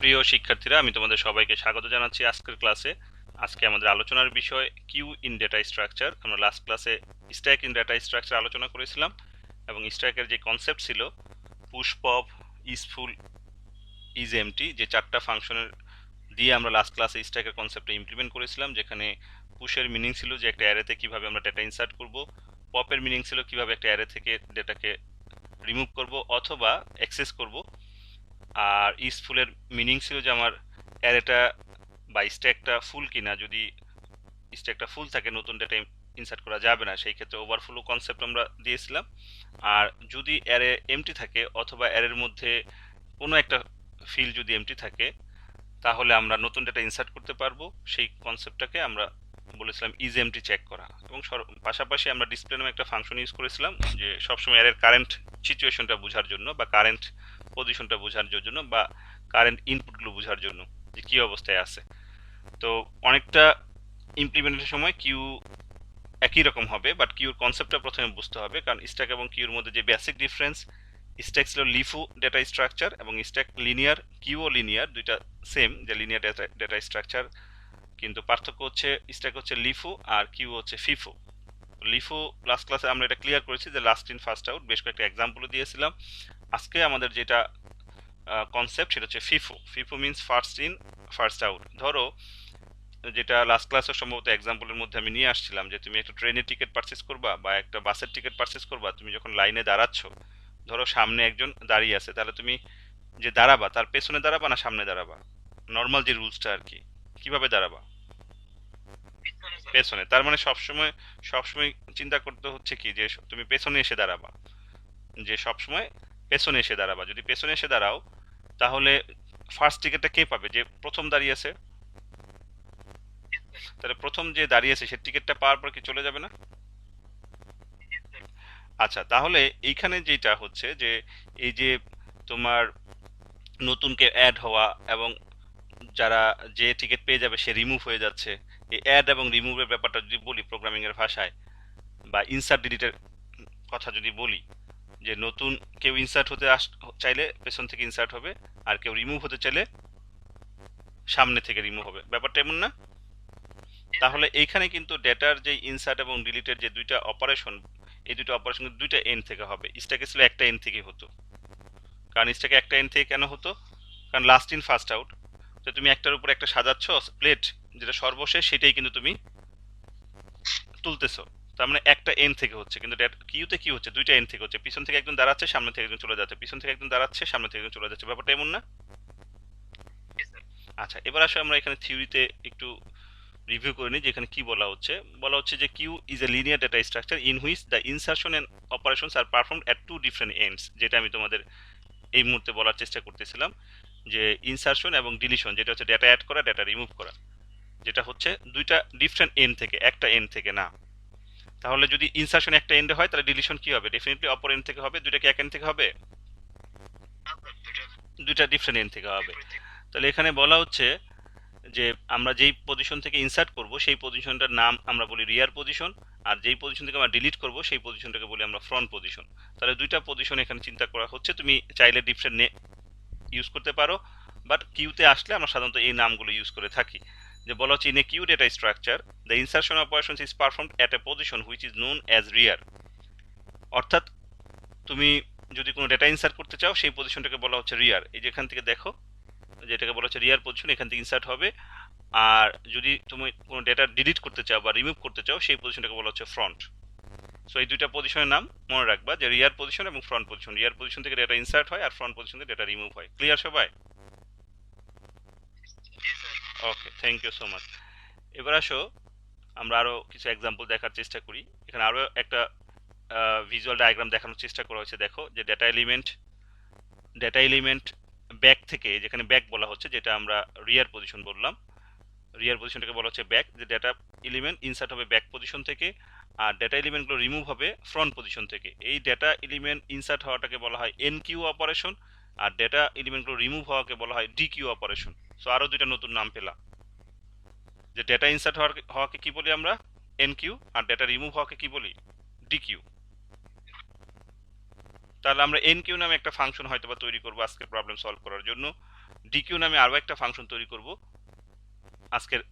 প্রিয় শিক্ষার্থীরা, আমি তোমাদের সবাইকে স্বাগত জানাচ্ছি আজকের ক্লাসে। আজকে আমাদের আলোচনার বিষয় কিউ ইন ডেটা স্ট্রাকচার। আমরা লাস্ট ক্লাসে স্ট্যাক ইন ডেটা স্ট্রাকচার আলোচনা করেছিলাম এবং স্ট্যাকের যে কনসেপ্ট ছিল পুশ, পপ, ইজফুল, ইজ এমটি, যে চারটা ফাংশনের দিয়ে আমরা লাস্ট ক্লাসে স্ট্যাকের কনসেপ্টটা ইমপ্লিমেন্ট করেছিলাম, যেখানে পুশের মিনিং ছিল যে একটা অ্যারেতে কিভাবে আমরা ডেটা ইনসার্ট করব, পপের মিনিং ছিল কিভাবে একটা অ্যারে থেকে ডেটাকে রিমুভ করব অথবা অ্যাক্সেস করব, আর ইজফুলের মিনিং ছিল যে আমার অ্যারেটা বা স্ট্যাকটা ফুল কিনা। যদি স্ট্যাকটা ফুল থাকে নতুন ডেটা ইনসার্ট করা যাবে না, সেই ক্ষেত্রে ওভারফ্লো কনসেপ্ট আমরা দিয়েছিলাম। আর যদি অ্যারে এমটি থাকে অথবা অ্যারের মধ্যে কোনো একটা ফিল্ড যদি এমটি থাকে, তাহলে আমরা নতুন ডেটা ইনসার্ট করতে পারবো। সেই কনসেপ্টটাকে আমরা বলেছিলাম ইজ এমটি চেক করা। এবং পাশাপাশি আমরা ডিসপ্লে নামে একটা ফাংশন ইউজ করেছিলাম, যে সবসময় অ্যারের কারেন্ট সিচুয়েশনটা বোঝার জন্য বা কারেন্ট পজিশনটা বোঝার জন্য বা কারেন্ট ইনপুটগুলো বোঝার জন্য যে কী অবস্থায় আছে। তো অনেকটা ইমপ্লিমেন্টের সময় কিউ একই রকম হবে, বাট কিউর কনসেপ্টটা প্রথমে বুঝতে হবে, কারণ স্ট্যাক এবং কিউর মধ্যে যে বেসিক ডিফারেন্স, স্ট্যাক ছিল লিফু ডেটা স্ট্রাকচার এবং স্ট্যাক লিনিয়ার, কিউও লিনিয়ার, দুইটা সেম যে লিনিয়ার ডেটা স্ট্রাকচার, কিন্তু পার্থক্য হচ্ছে স্ট্যাক হচ্ছে লিফু আর কিউ হচ্ছে ফিফু। লিফু লাস্ট ক্লাসে আমরা এটা ক্লিয়ার করেছি যে লাস্ট ইন ফার্স্ট আউট, বেশ কয়েকটা এক্সাম্পলও দিয়েছিলাম। আজকে আমাদের যেটা কনসেপ্ট সেটা হচ্ছে FIFO. FIFO means first in first out. ধরো, যেটা লাস্ট ক্লাসের সম্ভবত এক্সাম্পলের মধ্যে আমি নিয়ে আসছিলাম, যে তুমি একটা ট্রেনের টিকিট পারচেস করবা বা একটা বাসের টিকিট পারচেস করবা, তুমি যখন লাইনে দাঁড়াচ্ছ, ধরো সামনে একজন দাঁড়িয়ে আছে, তাহলে তুমি যে দাঁড়াবা তার পেছনে দাঁড়াবা না সামনে দাঁড়াবা? নর্মাল যে রুলসটা আর কি, কিভাবে দাঁড়াবা? পেছনে। তার মানে সবসময় সবসময় চিন্তা করতে হচ্ছে কি, যে তুমি পেছনে এসে দাঁড়াবা, যে সবসময় পেছনে এসে দাঁড়াবা। যদি পেছনে এসে দাঁড়াও, তাহলে ফার্স্ট টিকিটটা কে পাবে? যে প্রথম দাঁড়িয়ে আছে। তাহলে প্রথম যে দাঁড়িয়েছে সে টিকিটটা পাওয়ার পর কি চলে যাবে না? আচ্ছা, তাহলে এইখানে যেটা হচ্ছে যে এই যে তোমার নতুন কে অ্যাড হওয়া এবং যারা যে টিকিট পেয়ে যাবে সে রিমুভ হয়ে যাচ্ছে, এই অ্যাড এবং রিমুভের ব্যাপারটা যদি বলি প্রোগ্রামিং এর ভাষায়, বা ইনসার্ট ডিলিটের কথা যদি বলি, যে নতুন কেউ ইনসার্ট হতে চাইলে পেছন থেকে ইনসার্ট হবে, আর কেউ রিমুভ হতে চাইলে সামনে থেকে রিমুভ হবে। ব্যাপারটা এমন না? তাহলে এইখানে কিন্তু ডেটার যে ইনসার্ট এবং ডিলিটের যে দুইটা অপারেশন, এই দুইটা অপারেশন কিন্তু দুইটা এন্ড থেকে হবে। স্ট্যাকে ছিল একটা এন্ড থেকে হতো। কারণ স্ট্যাকে একটা এন্ড থেকে কেন হতো? কারণ লাস্ট ইন ফার্স্ট আউট, তো তুমি একটার উপর একটা সাজাচ্ছ প্লেট, যেটা সর্বশেষ সেটাই কিন্তু তুমি তুলতেছো। তার মানে একটা এন্ড থেকে হচ্ছে, কিন্তু কিউতে কি হচ্ছে? দুইটা এন্ড থেকে হচ্ছে। পিছন থেকে একজন দাঁড়াচ্ছে, সামনে থেকে একজন চলে যাচ্ছে, পিছন থেকে একজন দাঁড়াচ্ছে, সামনে থেকে একজন চলে যাচ্ছে। ব্যাপারটা এমন না? আচ্ছা, এবার আসলে আমরা এখানে থিওরিতে একটু রিভিউ করে নিই, যেখানে কি বলা হচ্ছে। বলা হচ্ছে যে queue is a linear data structure in which the insertion and operations are performed at two different ends. যেটা আমি তোমাদের এই মুহূর্তে বলার চেষ্টা করতেছিলাম, যে ইনসার্শন এবং ডিলিশন, যেটা হচ্ছে ডেটা অ্যাড করা, ডেটা রিমুভ করা, যেটা হচ্ছে দুইটা ডিফারেন্ট এন্ড থেকে, একটা এন্ড থেকে না। তাহলে যদি ইনসার্শন একটা এন্ডে হয়, তাহলে ডিলিশন কি হবে? ডেফিনেটলি অপর এন্ড থেকে হবে। দুইটা কি এক এন্ড থেকে হবে? দুইটা ডিফারেন্ট এন্ড থেকে হবে। তাহলে এখানে বলা হচ্ছে যে আমরা যেই পজিশন থেকে ইনসার্ট করব সেই পজিশনটার নাম আমরা বলি রিয়ার পজিশন, আর যেই পজিশন থেকে আমরা ডিলিট করব সেই পজিশনটাকে বলি আমরা ফ্রন্ট পজিশন। তাহলে দুইটা পজিশন এখানে চিন্তা করা হচ্ছে। তুমি চাইলে ডিফারেন্ট ইউজ করতে পারো, বাট কিউতে আসলে আমরা সাধারণত এই নামগুলো ইউজ করে থাকি। যে বলা হচ্ছে in a queue data structure the insertion operation is performed at a position which is known as rear. অর্থাৎ তুমি যদি কোনো ডেটা ইনসার্ট করতে চাও সেই পজিশনটাকে বলা হচ্ছে রিয়ার। এই যে এখান থেকে দেখো, যেটাকে বলা হচ্ছে রিয়ার পজিশন, এখান থেকে ইনসার্ট হবে। আর যদি তুমি কোনো ডেটা ডিলিট করতে চাও বা রিমুভ করতে চাও সেই পজিশনটাকে বলা হচ্ছে ফ্রন্ট। সো এই দুইটা পজিশনের নাম মনে রাখবা, যে রিয়ার পজিশন এবং ফ্রন্ট পজিশন। রিয়ার পজিশন থেকে ডেটা ইনসার্ট হয় আর ফ্রন্ট পজিশন থেকে ডেটা রিমুভ হয়। ক্লিয়ার সবাই? Okay, thank you so much. এবার আসো আমরা আরও কিছু এক্সাম্পল দেখার চেষ্টা করি। এখানে আরও একটা ভিজুয়াল ডায়াগ্রাম দেখানোর চেষ্টা করা হয়েছে। দেখো যে ডেটা এলিমেন্ট ব্যাক থেকে, যেখানে ব্যাক বলা হচ্ছে, যেটা আমরা রিয়ার পজিশন বললাম, রিয়ার পজিশনটাকে বলা হচ্ছে ব্যাক। যে ডেটা এলিমেন্ট ইনসার্ট হবে ব্যাক পজিশন থেকে, আর ডেটা এলিমেন্টগুলো রিমুভ হবে ফ্রন্ট পজিশন থেকে। এই ডেটা এলিমেন্ট ইনসার্ট হওয়াটাকে বলা হয় এন কিউ অপারেশন, আর ডেটা এলিমেন্টগুলো রিমুভ হওয়াকে বলা হয় ডি কিউ অপারেশন। সো আরও দুইটা নতুন নাম পেলাম, যে ডেটা ইনসার্ট হওয়াকে কি বলি আমরা? এন কিউ, আর ডেটা রিমুভ হওয়াকে কি বলি? Dequeue. তাহলে আমরা এন কিউ নামে একটা ফাংশন হয়তো বা তৈরি করবো আজকে প্রবলেম সলভ করার জন্য। ডিকিউ নামে আরও একটা ফাংশন তৈরি করব আজকের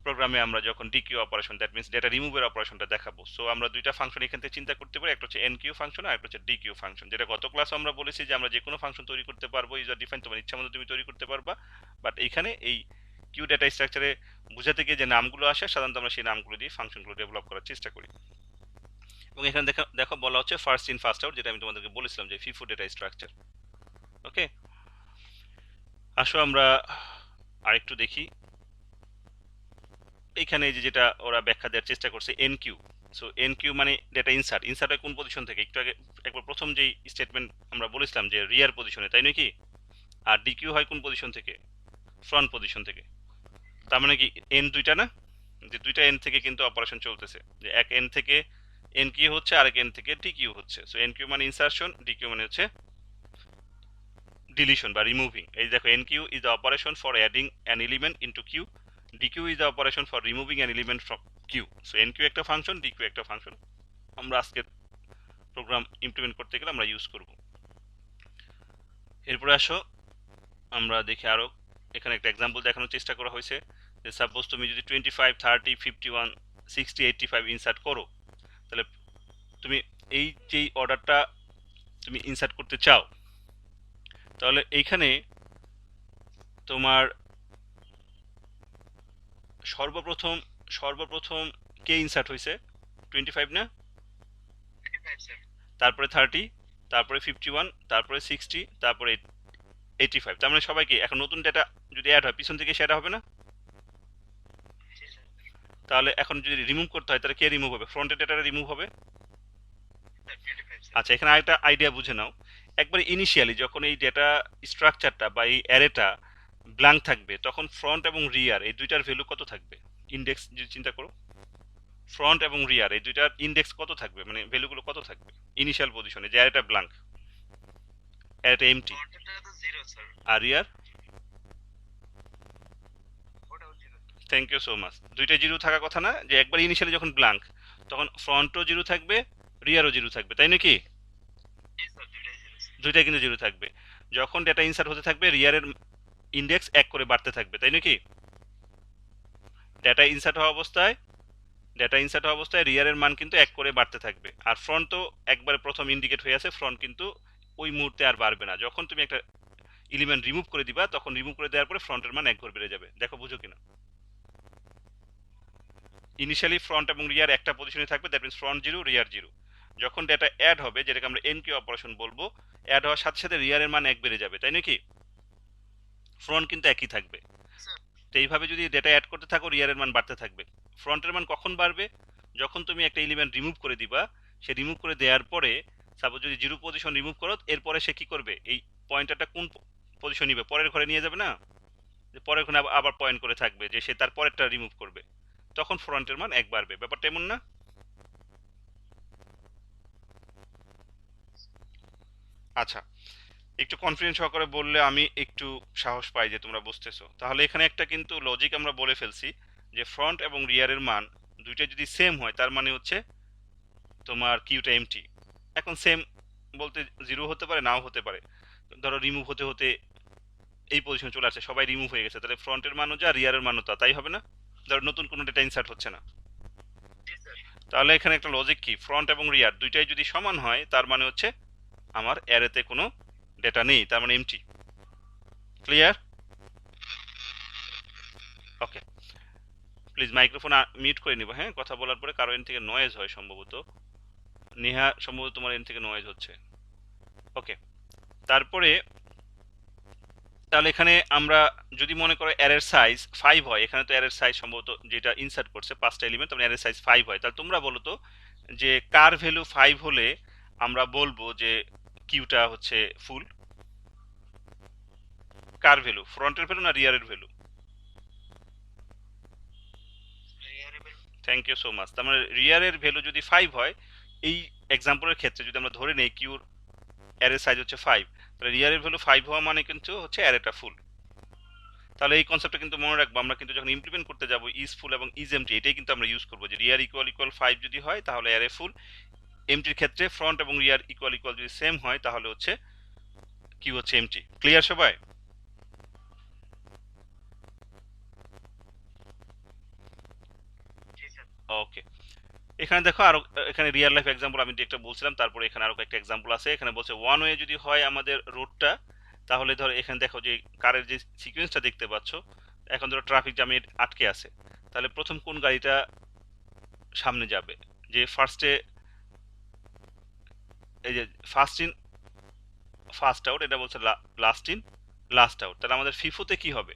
প্রোগ্রামে আমরা যখন dequeue operation, that means data রিমুভের অপারেশনটা দেখাবো। সো আমরা দুইটা ফাংশন এখান থেকে চিন্তা করতে পারি, একটা হচ্ছে এনকিউ ফাংশন আর একটা হচ্ছে ডিকিউ ফাংশন, যেটা গত ক্লাসে আমরা বলেছি যে আমরা যে কোনো ফাংশন তৈরি করতে পারবো, ইউজার ডিফাইন, তোমার ইচ্ছা মতো তুমি তৈরি করতে পারবা। বাট এইখানে এই কিউ ডেটা স্ট্রাকচারে বোঝাতে গিয়ে যে নামগুলো আসে, সাধারণত আমরা সেই নামগুলো দিয়ে ফাংশনগুলো ডেভেলপ করার চেষ্টা করি। এবং এখানে দেখো দেখো বলা হচ্ছে ফার্স্ট ইন ফার্স্ট আউট, যেটা আমি তোমাদেরকে বলেছিলাম যে ফিফো ডেটা স্ট্রাকচার। ওকে, আসো আমরা আরেকটু দেখি এখানে যে যেটা ওরা ব্যাখ্যা দেওয়ার চেষ্টা করছে এনকিউ। সো এনকিউ মানে ডেটা ইনসার্ট, ইনসার্ট হয় কোন পজিশন থেকে, একটু আগে একবার প্রথম যেই স্টেটমেন্ট আমরা বলেছিলাম যে রিয়ার পজিশনে, তাই নাকি? আর ডিকিউ হয় কোন পজিশন থেকে, ফ্রন্ট পজিশন থেকে। তার মানে কি এন দুইটা না, যে দুইটা এন থেকে কিন্তু অপারেশন চলতেছে, যে এক এন থেকে এন কিউ হচ্ছে, আরেক এন থেকে ডিকিউ হচ্ছে। সো এন কিউ মানে ইনসার্শন, ডিকিউ মানে হচ্ছে ডিলিশন বা রিমুভিং। এই দেখো enqueue is the operation for adding an element into queue, dequeue is the operation for removing an element from queue. So enqueue একটা function, DQ একটা function, আমরা আজকের প্রোগ্রাম ইমপ্লিমেন্ট করতে গেলে আমরা ইউজ করব। এরপরে আসো আমরা দেখি আরও, এখানে একটা এক্সাম্পল দেখানোর চেষ্টা করা হয়েছে যে সাপোজ তুমি যদি 25, 30, 51, 60, 85 ইনসার্ট করো, তাহলে তুমি এই যেই অর্ডারটা তুমি ইনসার্ট করতে চাও, তাহলে এইখানে তোমার সর্বপ্রথম সর্বপ্রথম কে ইনসার্ট হয়েছে? 25 না, তারপরে 30, তারপরে 51, তারপরে 60, তারপরে 85। তার মানে সবাইকে এখন নতুন ডেটা যদি অ্যাড হয় পিছন থেকে সেটা হবে না? তাহলে এখন যদি রিমুভ করতে হয় তাহলে কে রিমুভ হবে? ফ্রন্টের ডেটাটা রিমুভ হবে। আচ্ছা, এখানে আরেকটা আইডিয়া বুঝে নাও। একবারে ইনিশিয়ালি যখন এই ডেটা স্ট্রাকচারটা বা এই অ্যারেটা ব্ল্যাঙ্ক থাকবে, তখন ফ্রন্ট এবং রিয়ার এই দুইটার ভ্যালু কত থাকবে? ইন্ডেক্স যদি চিন্তা করো, ফ্রন্ট এবং রিয়ার এই দুইটার ইন্ডেক্স কত থাকবে, মানে ভ্যালুগুলো কত থাকবে ইনিশিয়াল পজিশনে, যে অ্যারেটা ব্ল্যাঙ্ক, অ্যারেটা এমটি, আর rear? Thank you so much. দুইটা জিরো থাকার কথা না, যে একবার ইনিশিয়ালি যখন ব্ল্যাঙ্ক তখন ফ্রন্টও জিরো থাকবে, রিয়ারও জিরো থাকবে, তাই নাকি? দুইটাই কিন্তু জিরো থাকবে। যখন ডেটা ইনসার্ট হতে থাকবে রিয়ারের ইন্ডেক্স এক করে বাড়তে থাকবে, তাই নাকি? ডেটা ইনসার্ট হওয়া অবস্থায় রিয়ারের মান কিন্তু এক করে বাড়তে থাকবে, আর ফ্রন্ট তো একবারে প্রথম ইন্ডিকেট হয়ে আছে, ফ্রন্ট কিন্তু ওই মুহূর্তে আর বাড়বে না। যখন তুমি একটা এলিমেন্ট রিমুভ করে দিবা, তখন রিমুভ করে দেওয়ার পরে ফ্রন্টের মান এক ঘর বেড়ে যাবে। দেখো বুঝো কিনা? ইনিশিয়ালি ফ্রন্ট এবং রিয়ার একটা পজিশনে থাকবে, that means front zero, rear zero. যখন ডেটা অ্যাড হবে, যেটাকে আমরা এনকিউ অপারেশন বলবো, অ্যাড হওয়ার সাথে সাথে রিয়ারের মান এক বেড়ে যাবে, তাই নাকি? ফ্রন্ট কিন্তু একই থাকবে। তো এইভাবে যদি ডেটা অ্যাড করতে থাকো রিয়ারের মান বাড়তে থাকবে। ফ্রন্টের মান কখন বাড়বে? যখন তুমি একটা এলিমেন্ট রিমুভ করে দিবা, সে রিমুভ করে দেওয়ার পরে সাপোজ যদি জিরো পজিশন রিমুভ করো, এরপরে সে কি করবে, এই পয়েন্টারটা কোন পজিশন নিবে, পরের ঘরে নিয়ে যাবে না, যে পরের ঘরে আবার পয়েন্ট করে থাকবে যে সে তার পরেরটা রিমুভ করবে, তখন ফ্রন্টের মান এক বাড়বে। ব্যাপারটা এমন না? আচ্ছা, একটু কনফিডেন্স সহকারে বললে আমি একটু সাহস পাই যে তোমরা বুঝতেছো। তাহলে এখানে একটা কিন্তু লজিক আমরা বলে ফেলছি যে ফ্রন্ট এবং রিয়ারের মান দুইটা যদি সেম হয়, তার মানে হচ্ছে তোমার কিউটা এমটি। এখন সেম বলতে জিরো হতে পারে, নাও হতে পারে। ধরো রিমুভ হতে হতে এই পজিশনে চলে আসছে, সবাই রিমুভ হয়ে গেছে, তাহলে ফ্রন্টের মানও যা, রিয়ারের মানও তা, তাই হবে না? ধরো নতুন কোনো ডেটা ইনসার্ট হচ্ছে না। তাহলে এখানে একটা লজিক কি, ফ্রন্ট এবং রিয়ার দুইটাই যদি সমান হয়, তার মানে হচ্ছে আমার অ্যারেতে কোনো ডেটা নেই, তার মানে empty. Clear? Okay, please microphone mute করে নিব, হ্যাঁ, কথা বলার পরে। কারো এন থেকে নয়েজ হয় সম্ভবত, নেহা সম্ভবত তোমার এন থেকে নয়েজ হচ্ছে। ওকে, তারপরে তাহলে এখানে আমরা যদি মনে করো অ্যারের সাইজ 5 হয়, এখানে তো অ্যারের সাইজ সম্ভবত যেটা ইনসার্ট করছে 5টা এলিমেন্ট, তাহলে অ্যারের সাইজ 5 হয়, তাহলে তোমরা বলো তো যে কার ভ্যালু 5 হলে আমরা বলবো যে কিউটা হচ্ছে ফুল? কার ভ্যালু, ফ্রন্টের ভ্যালু না রিয়ারের value? Thank you so much. তার মানে রিয়ারের ভ্যালু যদি 5 হয়, এই এক্সাম্পলের ক্ষেত্রে যদি আমরা ধরে নেই কিউর অ্যারের সাইজ হচ্ছে 5, তাহলে রিয়ারের ভ্যালু 5 হওয়া মানে কিন্তু হচ্ছে অ্যারেটা ফুল। তাহলে এই কনসেপ্টটা কিন্তু মনে রাখবো, আমরা কিন্তু যখন ইমপ্লিমেন্ট করতে যাব ইজ ফুল এবং ইজ এমটি, এটাই কিন্তু আমরা ইউজ করবো, যে রিয়ার ইকুয়াল ইকুয়াল 5 যদি হয় তাহলে অ্যারে ফুল, এমটির ক্ষেত্রে ফ্রন্ট এবং রিয়ার ইকুয়াল ইকুয়াল যদি সেম হয় তাহলে হচ্ছে কিউ হচ্ছে এমটি। ক্লিয়ার সবাই? ওকে, এখানে দেখো আরো, এখানে রিয়েল লাইফ এক্সাম্পল আমি একটা বলছিলাম, তারপরে এখানে আরো একটা এক্সাম্পল আছে। এখানে বলছে ওয়ান ওয়ে যদি হয় আমাদের রুটটা, তাহলে ধরো এখানে দেখো যে কারের যে সিকোয়েন্সটা দেখতে পাচ্ছ, এখন ধরো ট্রাফিক জ্যামে আটকে আছে, তাহলে প্রথম কোন গাড়িটা সামনে যাবে? যে ফার্স্টে, এই যে ফার্স্ট ইন ফার্স্ট আউট, এটা বলছে লাস্ট ইন লাস্ট আউট। তাহলে আমাদের ফিফোতে কি হবে?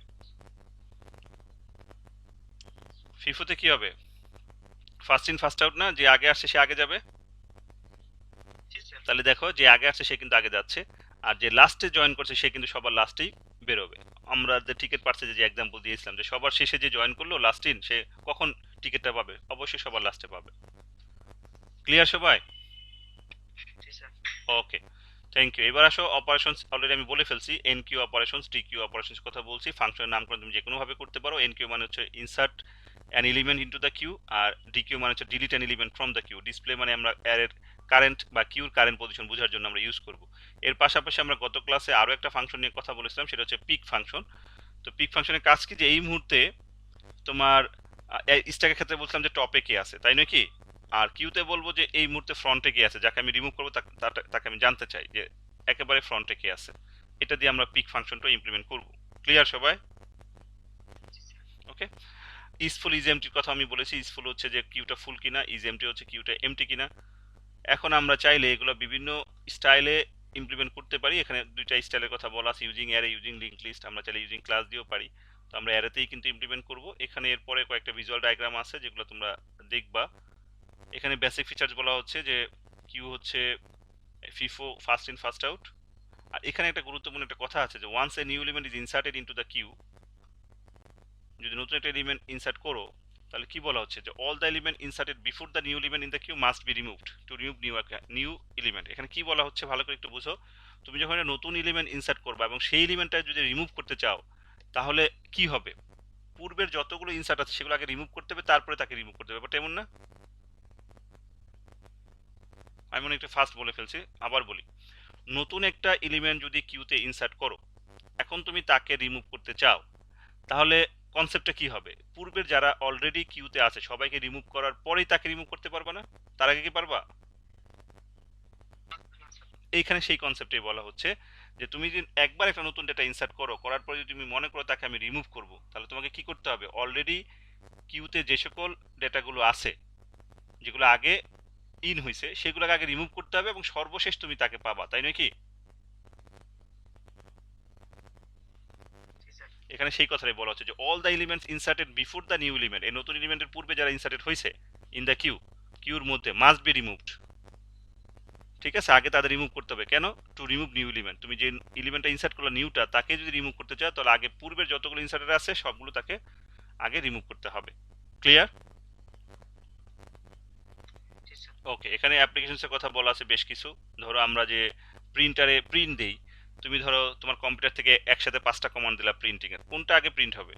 ফিফোতে কি হবে? ফার্স্ট ইন ফার্স্ট আউট না, যে আগে আসছে সে আগে যাবে। তাহলে দেখো যে আগে আসছে সে কিন্তু আগে যাচ্ছে, আর যে লাস্টে জয়েন করছে সে কিন্তু সবার লাস্টেই বেরোবে। আমরা যে টিকিট পার্সে যে এক্সাম্পল দিয়েছিলাম, যে সবার শেষে যে জয়েন করলো লাস্ট ইন, সে কখন টিকিটটা পাবে? অবশ্যই সবার লাস্টে পাবে। ক্লিয়ার সবাই? Okay, thank you. এবার আসো অপারেশনস, অলরেডি আমি বলে ফেলছি enqueue operations, dequeue operations কথা বলছি। ফাংশনের নামকরণ তুমি যে কোনো ভাবে করতে পারো। এন কিউ মানে হচ্ছে insert an element into the queue, আর ডি কিউ মানে হচ্ছে delete an element from the queue. Display মানে আমরা অ্যারের কারেন্ট বা কিউর কারেন্ট পজিশন বোঝার জন্য আমরা ইউজ করব। এর পাশাপাশি আমরা গত ক্লাসে আরও একটা ফাংশন নিয়ে কথা বলেছিলাম, সেটা হচ্ছে পিক ফাংশন। তো পিক ফাংশনের কাজ কি? যে এই মুহূর্তে তোমার স্ট্যাকের ক্ষেত্রে বলছিলাম যে টপে কে আছে, তাই নয় কি? আর কিউতে বলবো যে এই মুহূর্তে ফ্রন্টে কে আছে, যাকে আমি রিমুভ করবো তাকে আমি জানতে চাই যে একেবারে ফ্রন্টে কে আছে। এটা দিয়ে আমরা পিক ফাংশনটা ইমপ্লিমেন্ট করব। ক্লিয়ার সবাই? ওকে, ইজফুল ইজ এমটির কথা আমি বলেছি। ইজফুল হচ্ছে যে কিউটা ফুল কিনা, ইজ এমটি হচ্ছে কিউটা এমটি কিনা। এখন আমরা চাইলে এগুলো বিভিন্ন স্টাইলে ইমপ্লিমেন্ট করতে পারি। এখানে দুইটা স্টাইলের কথা বলা আছে, using array, using link list. আমরা চাইলে ইউজিং ক্লাস দিয়েও পারি। তো আমরা অ্যারেতেই কিন্তু ইমপ্লিমেন্ট করব। এখানে এরপরে কয়েকটা ভিজুয়াল ডায়াগ্রাম আছে যেগুলো তোমরা দেখবা। এখানে বেসিক ফিচার্স বলা হচ্ছে যে কিউ হচ্ছে FIFO first in first out. আর এখানে একটা গুরুত্বপূর্ণ একটা কথা আছে যে once a new element is inserted into the queue, যদি নতুন একটা এলিমেন্ট ইনসার্ট করো, তাহলে কি বলা হচ্ছে যে all the element inserted before the new element in the queue must be removed to remove new element. এখানে কি বলা হচ্ছে ভালো করে একটু বুঝো। তুমি যখন একটা নতুন এলিমেন্ট ইনসার্ট করবে এবং সেই এলিমেন্টটা যদি রিমুভ করতে চাও, তাহলে কি হবে? পূর্বের যতগুলো ইনসার্ট আছে সেগুলো আগে রিমুভ করতে হবে, তারপরে তাকে রিমুভ করতে হবে, বাট এমন না। আমি মনে একটা ফার্স্ট বলে ফেলছি, আবার বলি। নতুন একটা এলিমেন্ট যদি কিউতে ইনসার্ট করো, এখন তুমি তাকে রিমুভ করতে চাও, তাহলে কনসেপ্টটা কি হবে? পূর্বের যারা অলরেডি কিউতে আছে সবাইকে রিমুভ করার পরেই তাকে রিমুভ করতে পারবে না? তার আগে কি পারবা? এইখানে সেই কনসেপ্টে বলা হচ্ছে যে তুমি যদি একবার একটা নতুন ডেটা ইনসার্ট করো, করার পরে যদি তুমি মনে করো তাকে আমি রিমুভ করব, তাহলে তোমাকে কি করতে হবে? অলরেডি কিউতে যে সকল ডেটাগুলো আছে, যেগুলো আগে ইন হয়েছে, সেগুলোকে আগে রিমুভ করতে হবে এবং সর্বশেষ তুমি তাকে পাবা, তাই নয় কি? এখানে সেই কথাটাই বলা হচ্ছে যে all the elements inserted before the new element, এই নতুন এলিমেন্টের পূর্বে যারা ইনসার্টেড হয়েছে ইন দ্য কিউর মধ্যে, মাস্ট বি রিমুভড। ঠিক আছে, আগে তাদের রিমুভ করতে হবে। কেন? Two remove new element. তুমি যে এলিমেন্টটা ইনসার্ট করলে নিউটা, তাকে যদি রিমুভ করতে চাও, তাহলে আগে পূর্বের যতগুলো ইনসার্টেড আছে সবগুলো তাকে আগে রিমুভ করতে হবে। ক্লিয়ার? ওকে, এখানে অ্যাপ্লিকেশনসের কথা বলা আছে বেশ কিছু। ধরো আমরা যে প্রিন্টারে প্রিন্ট দেই, তুমি ধরো তোমার কম্পিউটার থেকে একসাথে 5টা কমান্ড দিলা প্রিন্টিং এর, কোনটা আগে প্রিন্ট হবে?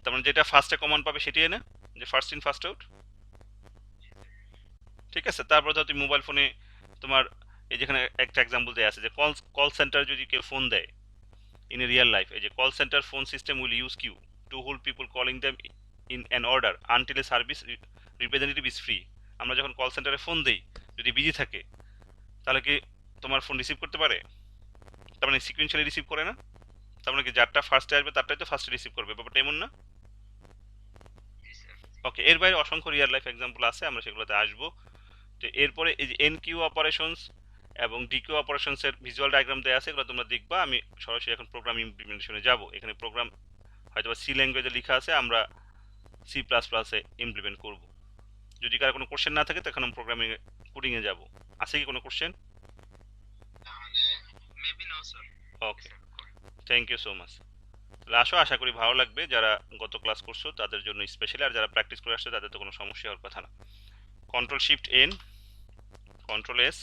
তার মানে যেটা ফার্স্টে কমান্ড পাবে সেটাই না, যে ফার্স্ট ইন ফার্স্ট আউট। ঠিক আছে, তারপর ধরো তুমি মোবাইল ফোনে তোমার, এই যেখানে একটা এক্সাম্পল দেওয়া আছে যে কল কল সেন্টার যদি কেউ ফোন দেয় ইন এ রিয়েল লাইফ, এই যে call center phone system will use queue to hold people calling them in an order until a service representative is free. আমরা যখন কল সেন্টারে ফোন দিই, যদি বিজি থাকে, তাহলে কি তোমার ফোন রিসিভ করতে পারে? তার মানে সিকুয়েন্সিয়ালি রিসিভ করে না। তার মানে কি যারটা ফার্স্টে আসবে তারটাই তো ফার্স্টে রিসিভ করবে, ব্যাপারটা এমন না? ওকে, এর বাইরে অসংখ্য রিয়েল লাইফ এক্সাম্পল আছে, আমরা সেগুলোতে আসবো। তো এরপরে এই যে এন কিউ অপারেশনস এবং ডিকিউ অপারেশনস এর ভিজুয়াল ডায়াগ্রাম দেওয়া আছে, এগুলো তোমরা দেখবা। আমি সরাসরি এখন প্রোগ্রাম ইমপ্লিমেন্টেশনে যাব। এখানে প্রোগ্রাম হয়তো সি ল্যাঙ্গুয়েজে লেখা আছে, আমরা সি প্লাস প্লাসে ইমপ্লিমেন্ট করব। যদি কারো কোনো কোশ্চেন না থাকে তখন আমি প্রোগ্রামিং কোডিংয়ে যাব। আছে কি কোনো question? Okay, thank you so much. তাহলে আসো, আশা করি ভালো লাগবে। যারা গত ক্লাস করছো তাদের জন্য স্পেশালি, আর যারা প্র্যাকটিস করে আসছে তাদের তো কোনো সমস্যা হওয়ার কথা না। Control shift N, control S.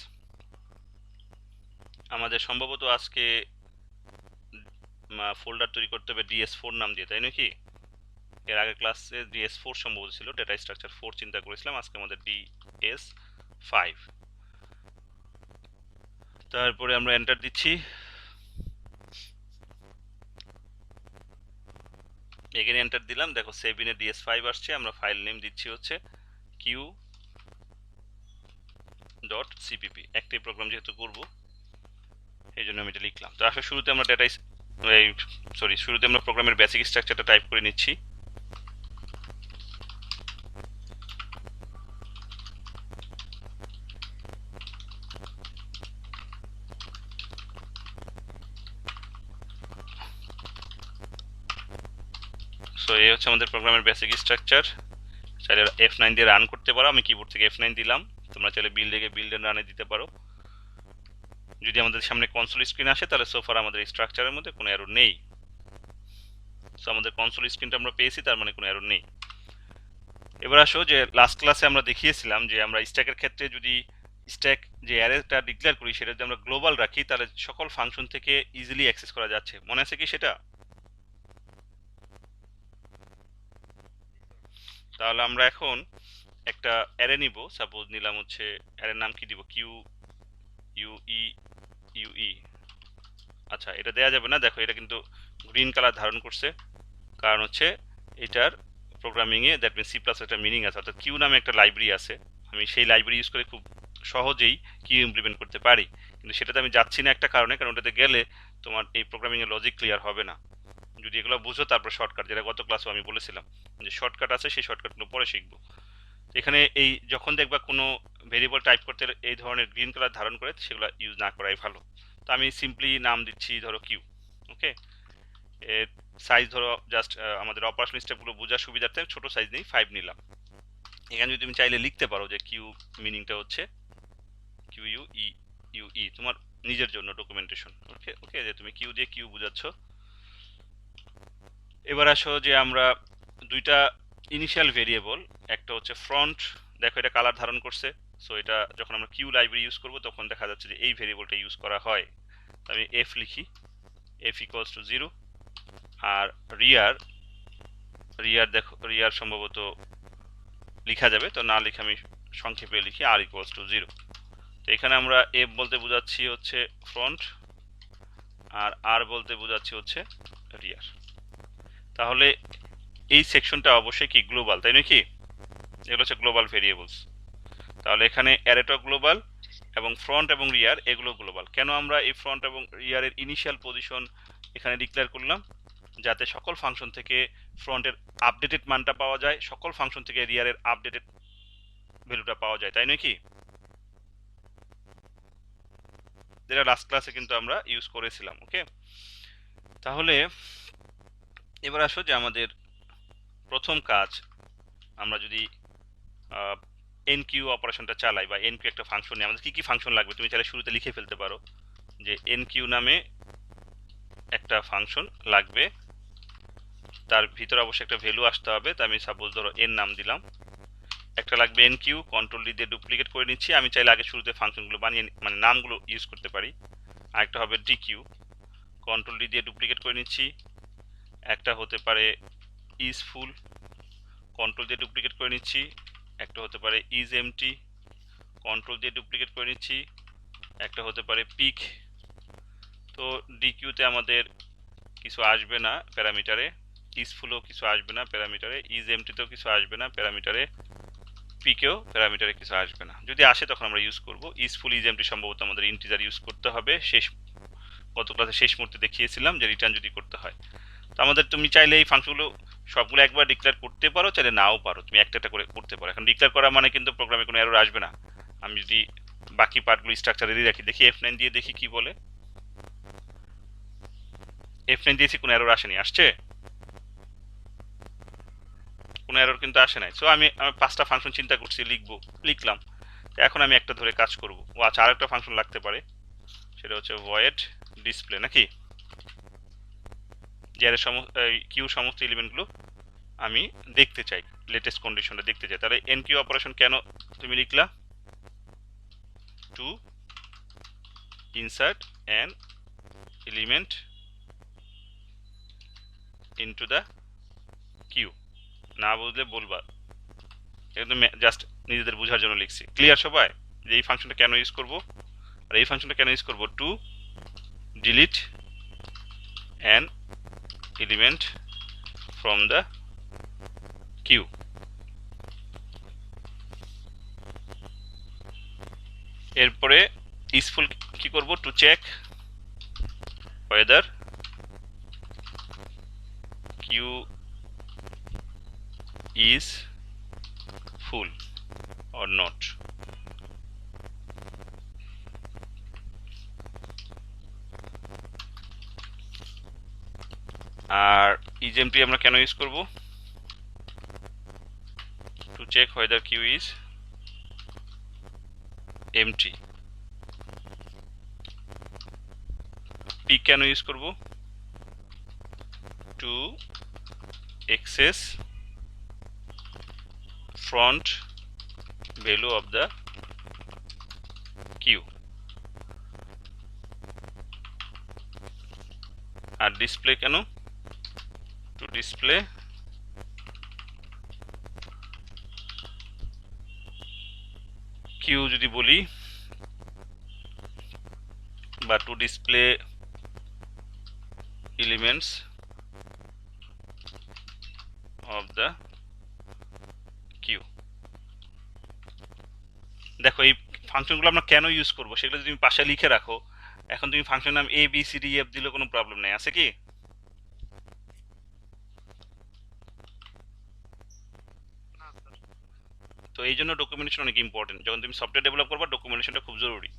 আমাদের সম্ভবত আজকে ফোল্ডার তৈরি করতে হবে DS4 নাম দিয়ে, তাই নাকি? এর আগের ক্লাসে DS4 সম্ভবত ছিল, ডেটা স্ট্রাকচার 4 চিন্তা করেছিলাম, আজকে আমাদের DS5। তারপরে আমরা এন্টার দিচ্ছি। এখানে এন্টার দিলাম, দেখো সেভ ইন এ ds5 আসছে। আমরা ফাইল নেম দিচ্ছি হচ্ছে q.cpp, একটাই প্রোগ্রাম যেহেতু করব এই জন্য আমি এটা লিখলাম। তো আসলে শুরুতে আমরা শুরুতে আমরা প্রোগ্রামের বেসিক স্ট্রাকচারটা টাইপ করে নিচ্ছি। সো এই হচ্ছে আমাদের প্রোগ্রামের বেসিক স্ট্রাকচার। চাইলে F9 দিয়ে রান করতে পারো, আমি কিবোর্ড থেকে F9 দিলাম। তোমরা চাইলে বিল্ড এন্ড রানে দিতে পারো। যদি আমাদের সামনে কনসোল স্ক্রিন আসে তাহলে সোফার আমাদের এই স্ট্রাকচারের মধ্যে কোনো এরর নেই। সো আমাদের কনসোল স্ক্রিনটা আমরা পেয়েছি, তার মানে কোনো এরর নেই। এবার আসো যে লাস্ট ক্লাসে আমরা দেখিয়েছিলাম যে আমরা স্ট্যাকের ক্ষেত্রে যদি স্ট্যাক যে অ্যারেটা ডিক্লেয়ার করি সেটা যদি আমরা গ্লোবাল রাখি তাহলে সকল ফাংশন থেকে ইজিলি অ্যাক্সেস করা যাচ্ছে। মনে আছে কি সেটা? তাহলে আমরা এখন একটা অ্যারে নিব। সাপোজ নিলাম হচ্ছে, অ্যারের নাম কি দিব? ইউই। আচ্ছা, এটা দেয়া যাবে না, দেখো এটা কিন্তু গ্রিন কালার ধারণ করছে, কারণ হচ্ছে এটার প্রোগ্রামিংয়ে দ্যাট মিন সি প্লাস একটা মিনিং আছে, অর্থাৎ কিউ নামে একটা লাইব্রেরি আছে। আমি সেই লাইব্রেরি ইউজ করে খুব সহজেই কিউ ইমপ্লিমেন্ট করতে পারি, কিন্তু সেটাতে আমি যাচ্ছি না একটা কারণে, কারণ ওটাতে গেলে তোমার এই প্রোগ্রামিংয়ের লজিক ক্লিয়ার হবে না। যদি এগুলো বুঝো তারপর শর্টকাট, যেটা গত ক্লাসেও আমি বলেছিলাম যে শর্টকাট আছে, সেই শর্টকাটগুলো পরে শিখবো। এখানে এই যখন দেখবা কোনো ভেরিয়েবল টাইপ করতে এই ধরনের গ্রিন কালার ধারণ করে, সেগুলো ইউজ না করাই ভালো। তো আমি সিম্পলি নাম দিচ্ছি ধরো কিউ। ওকে, এর সাইজ ধরো জাস্ট আমাদের অপারেশন স্টেপগুলো বোঝার সুবিধার্থে ছোট সাইজ নেই, 5 নিলাম। এখানে যদি তুমি চাইলে লিখতে পারো যে কিউ মিনিংটা হচ্ছে কিউ তোমার নিজের জন্য ডকুমেন্টেশন। ওকে ওকে, যে তুমি কিউ দিয়ে কিউ বোঝাচ্ছ। এবার আসো যে আমরা দুইটা ইনিশিয়াল ভেরিয়েবল, একটা হচ্ছে ফ্রন্ট, দেখো এটা কালার ধারণ করছে। সো এটা যখন আমরা কিউ লাইব্রেরি ইউজ করব তখন দেখা যাচ্ছে যে এই ভেরিয়েবলটা ইউজ করা হয়। আমি এফ লিখি, এফ ইকুয়ালস টু 0। আর রিয়ার দেখো, রিয়ার সম্ভবত লিখা যাবে, তো না লিখে আমি সংক্ষেপে লিখি আর ইকুয়ালস টু 0। তো এখানে আমরা এফ বলতে বোঝাচ্ছি হচ্ছে ফ্রন্ট, আর আর বলতে বোঝাচ্ছি হচ্ছে রিয়ার। তাহলে এই সেকশনটা অবশ্যই কি গ্লোবাল, তাই নয় কি? এগুলো হচ্ছে গ্লোবাল ভেরিয়েবলস। তাহলে এখানে অ্যারেটা গ্লোবাল এবং ফ্রন্ট এবং রিয়ার এগুলো গ্লোবাল। কেন আমরা এই ফ্রন্ট এবং রিয়ারের ইনিশিয়াল পজিশন এখানে ডিক্লেয়ার করলাম? যাতে সকল ফাংশন থেকে ফ্রন্টের আপডেটেড মানটা পাওয়া যায়, সকল ফাংশন থেকে রিয়ারের আপডেটেড ভ্যালুটা পাওয়া যায়, তাই নয় কি? যেটা লাস্ট ক্লাসে কিন্তু আমরা ইউজ করেছিলাম। ওকে, তাহলে এবার আসো যে আমাদের প্রথম কাজ, আমরা যদি এনকিউ অপারেশনটা চালাই বা এনকিউ একটা ফাংশন নিয়ে আমাদের কি কি ফাংশন লাগবে তুমি চাইলে শুরুতে লিখে ফেলতে পারো যে এনকিউ নামে একটা ফাংশন লাগবে, তার ভিতরে অবশ্যই একটা ভ্যালু আসতে হবে। তো আমি সাপোজ ধরো এন নাম দিলাম। একটা লাগবে এনকিউ, কন্ট্রোল ডি দিয়ে ডুপ্লিকেট করে নিচ্ছি। আমি চাইলে আগে শুরুতে ফাংশনগুলো বানিয়ে মানে নামগুলো ইউজ করতে পারি। আরেকটা হবে ডিকিউ, কন্ট্রোল ডি দিয়ে ডুপ্লিকেট করে নিচ্ছি। একটা হতে পারে ইজ ফুল, কন্ট্রোল দিয়ে ডুপ্লিকেট করে নিচ্ছি। একটা হতে পারে ইজ এমটি, কন্ট্রোল দিয়ে ডুপ্লিকেট করে নিচ্ছি। একটা হতে পারে পিক। তো ডিকিউতে আমাদের কিছু আসবে না প্যারামিটারে, ইজ ফুলও কিছু আসবে না প্যারামিটারে, ইজ এমটিতেও কিছু আসবে না প্যারামিটারে, পিকেও প্যারামিটারে কিছু আসবে না। যদি আসে তখন আমরা ইউজ করব। ইজ ফুল ইজ এমটি সম্ভবত আমাদের ইন্টিজার ইউজ করতে হবে, গত ক্লাসে শেষ মুহূর্তে দেখিয়েছিলাম যে রিটার্ন যদি করতে হয়। তো আমাদের তুমি চাইলে এই ফাংশনগুলো সবগুলো একবার ডিক্লেয়ার করতে পারো, চাইলে নাও পারো, তুমি একটা একটা করে করতে পারো। এখন ডিক্লেয়ার করা মানে কিন্তু প্রোগ্রামে কোনো এরর আসবে না। আমি যদি বাকি পার্টগুলো স্ট্রাকচার রেডি রাখি, দেখি F9 দিয়ে দেখি কি বলে। F9 দিয়েছি, কোনো এরর আসেনি। আসছে? কোনো এরর কিন্তু আসে নাই। সো আমি 5টা ফাংশন চিন্তা করছি লিখলাম। এখন আমি একটা ধরে কাজ করব। ও আচ্ছা, আরেকটা ফাংশন লাগতে পারে, সেটা হচ্ছে ভয়েড ডিসপ্লে, নাকি? যে কিউ সমস্ত এলিমেন্টগুলো আমি দেখতে চাই, লেটেস্ট কন্ডিশনটা দেখতে চাই। তাহলে এনকিউ অপারেশন কেন তুমি লিখলা? To insert an element into the queue. না বুঝলে বলবা, একদম জাস্ট নিজেদের বোঝার জন্য লিখছি। ক্লিয়ার সবাই যে এই ফাংশনটা কেন ইউজ করব? আর এই ফাংশনটা কেন ইউজ করব? To delete an element from the queue. এরপরে ইসফুল কি করব, to check whether queue is full or not. আর isEmpty আমরা কেন ইউজ করব, to check whether queue is empty. p কেন ইউজ করব, to access front value of the queue. আর ডিসপ্লে কেন, টু ডিসপ্লে কিউ যদি বলি, বা to display elements of the queue. দেখো এই ফাংশনগুলো আমরা কেন ইউজ করবো সেগুলো যদি তুমি পাশে লিখে রাখো, এখন তুমি ফাংশন নাম A B C D F দিলে কোনো প্রবলেম নেই, আছে কি? তো এই জন্য ডকুমেন্টেশন অনেক ইম্পর্টেন্ট। যখন তুমি সফটওয়্যার ডেভেলপ করবা ডকুমেন্টেশনটা খুব জরুরি,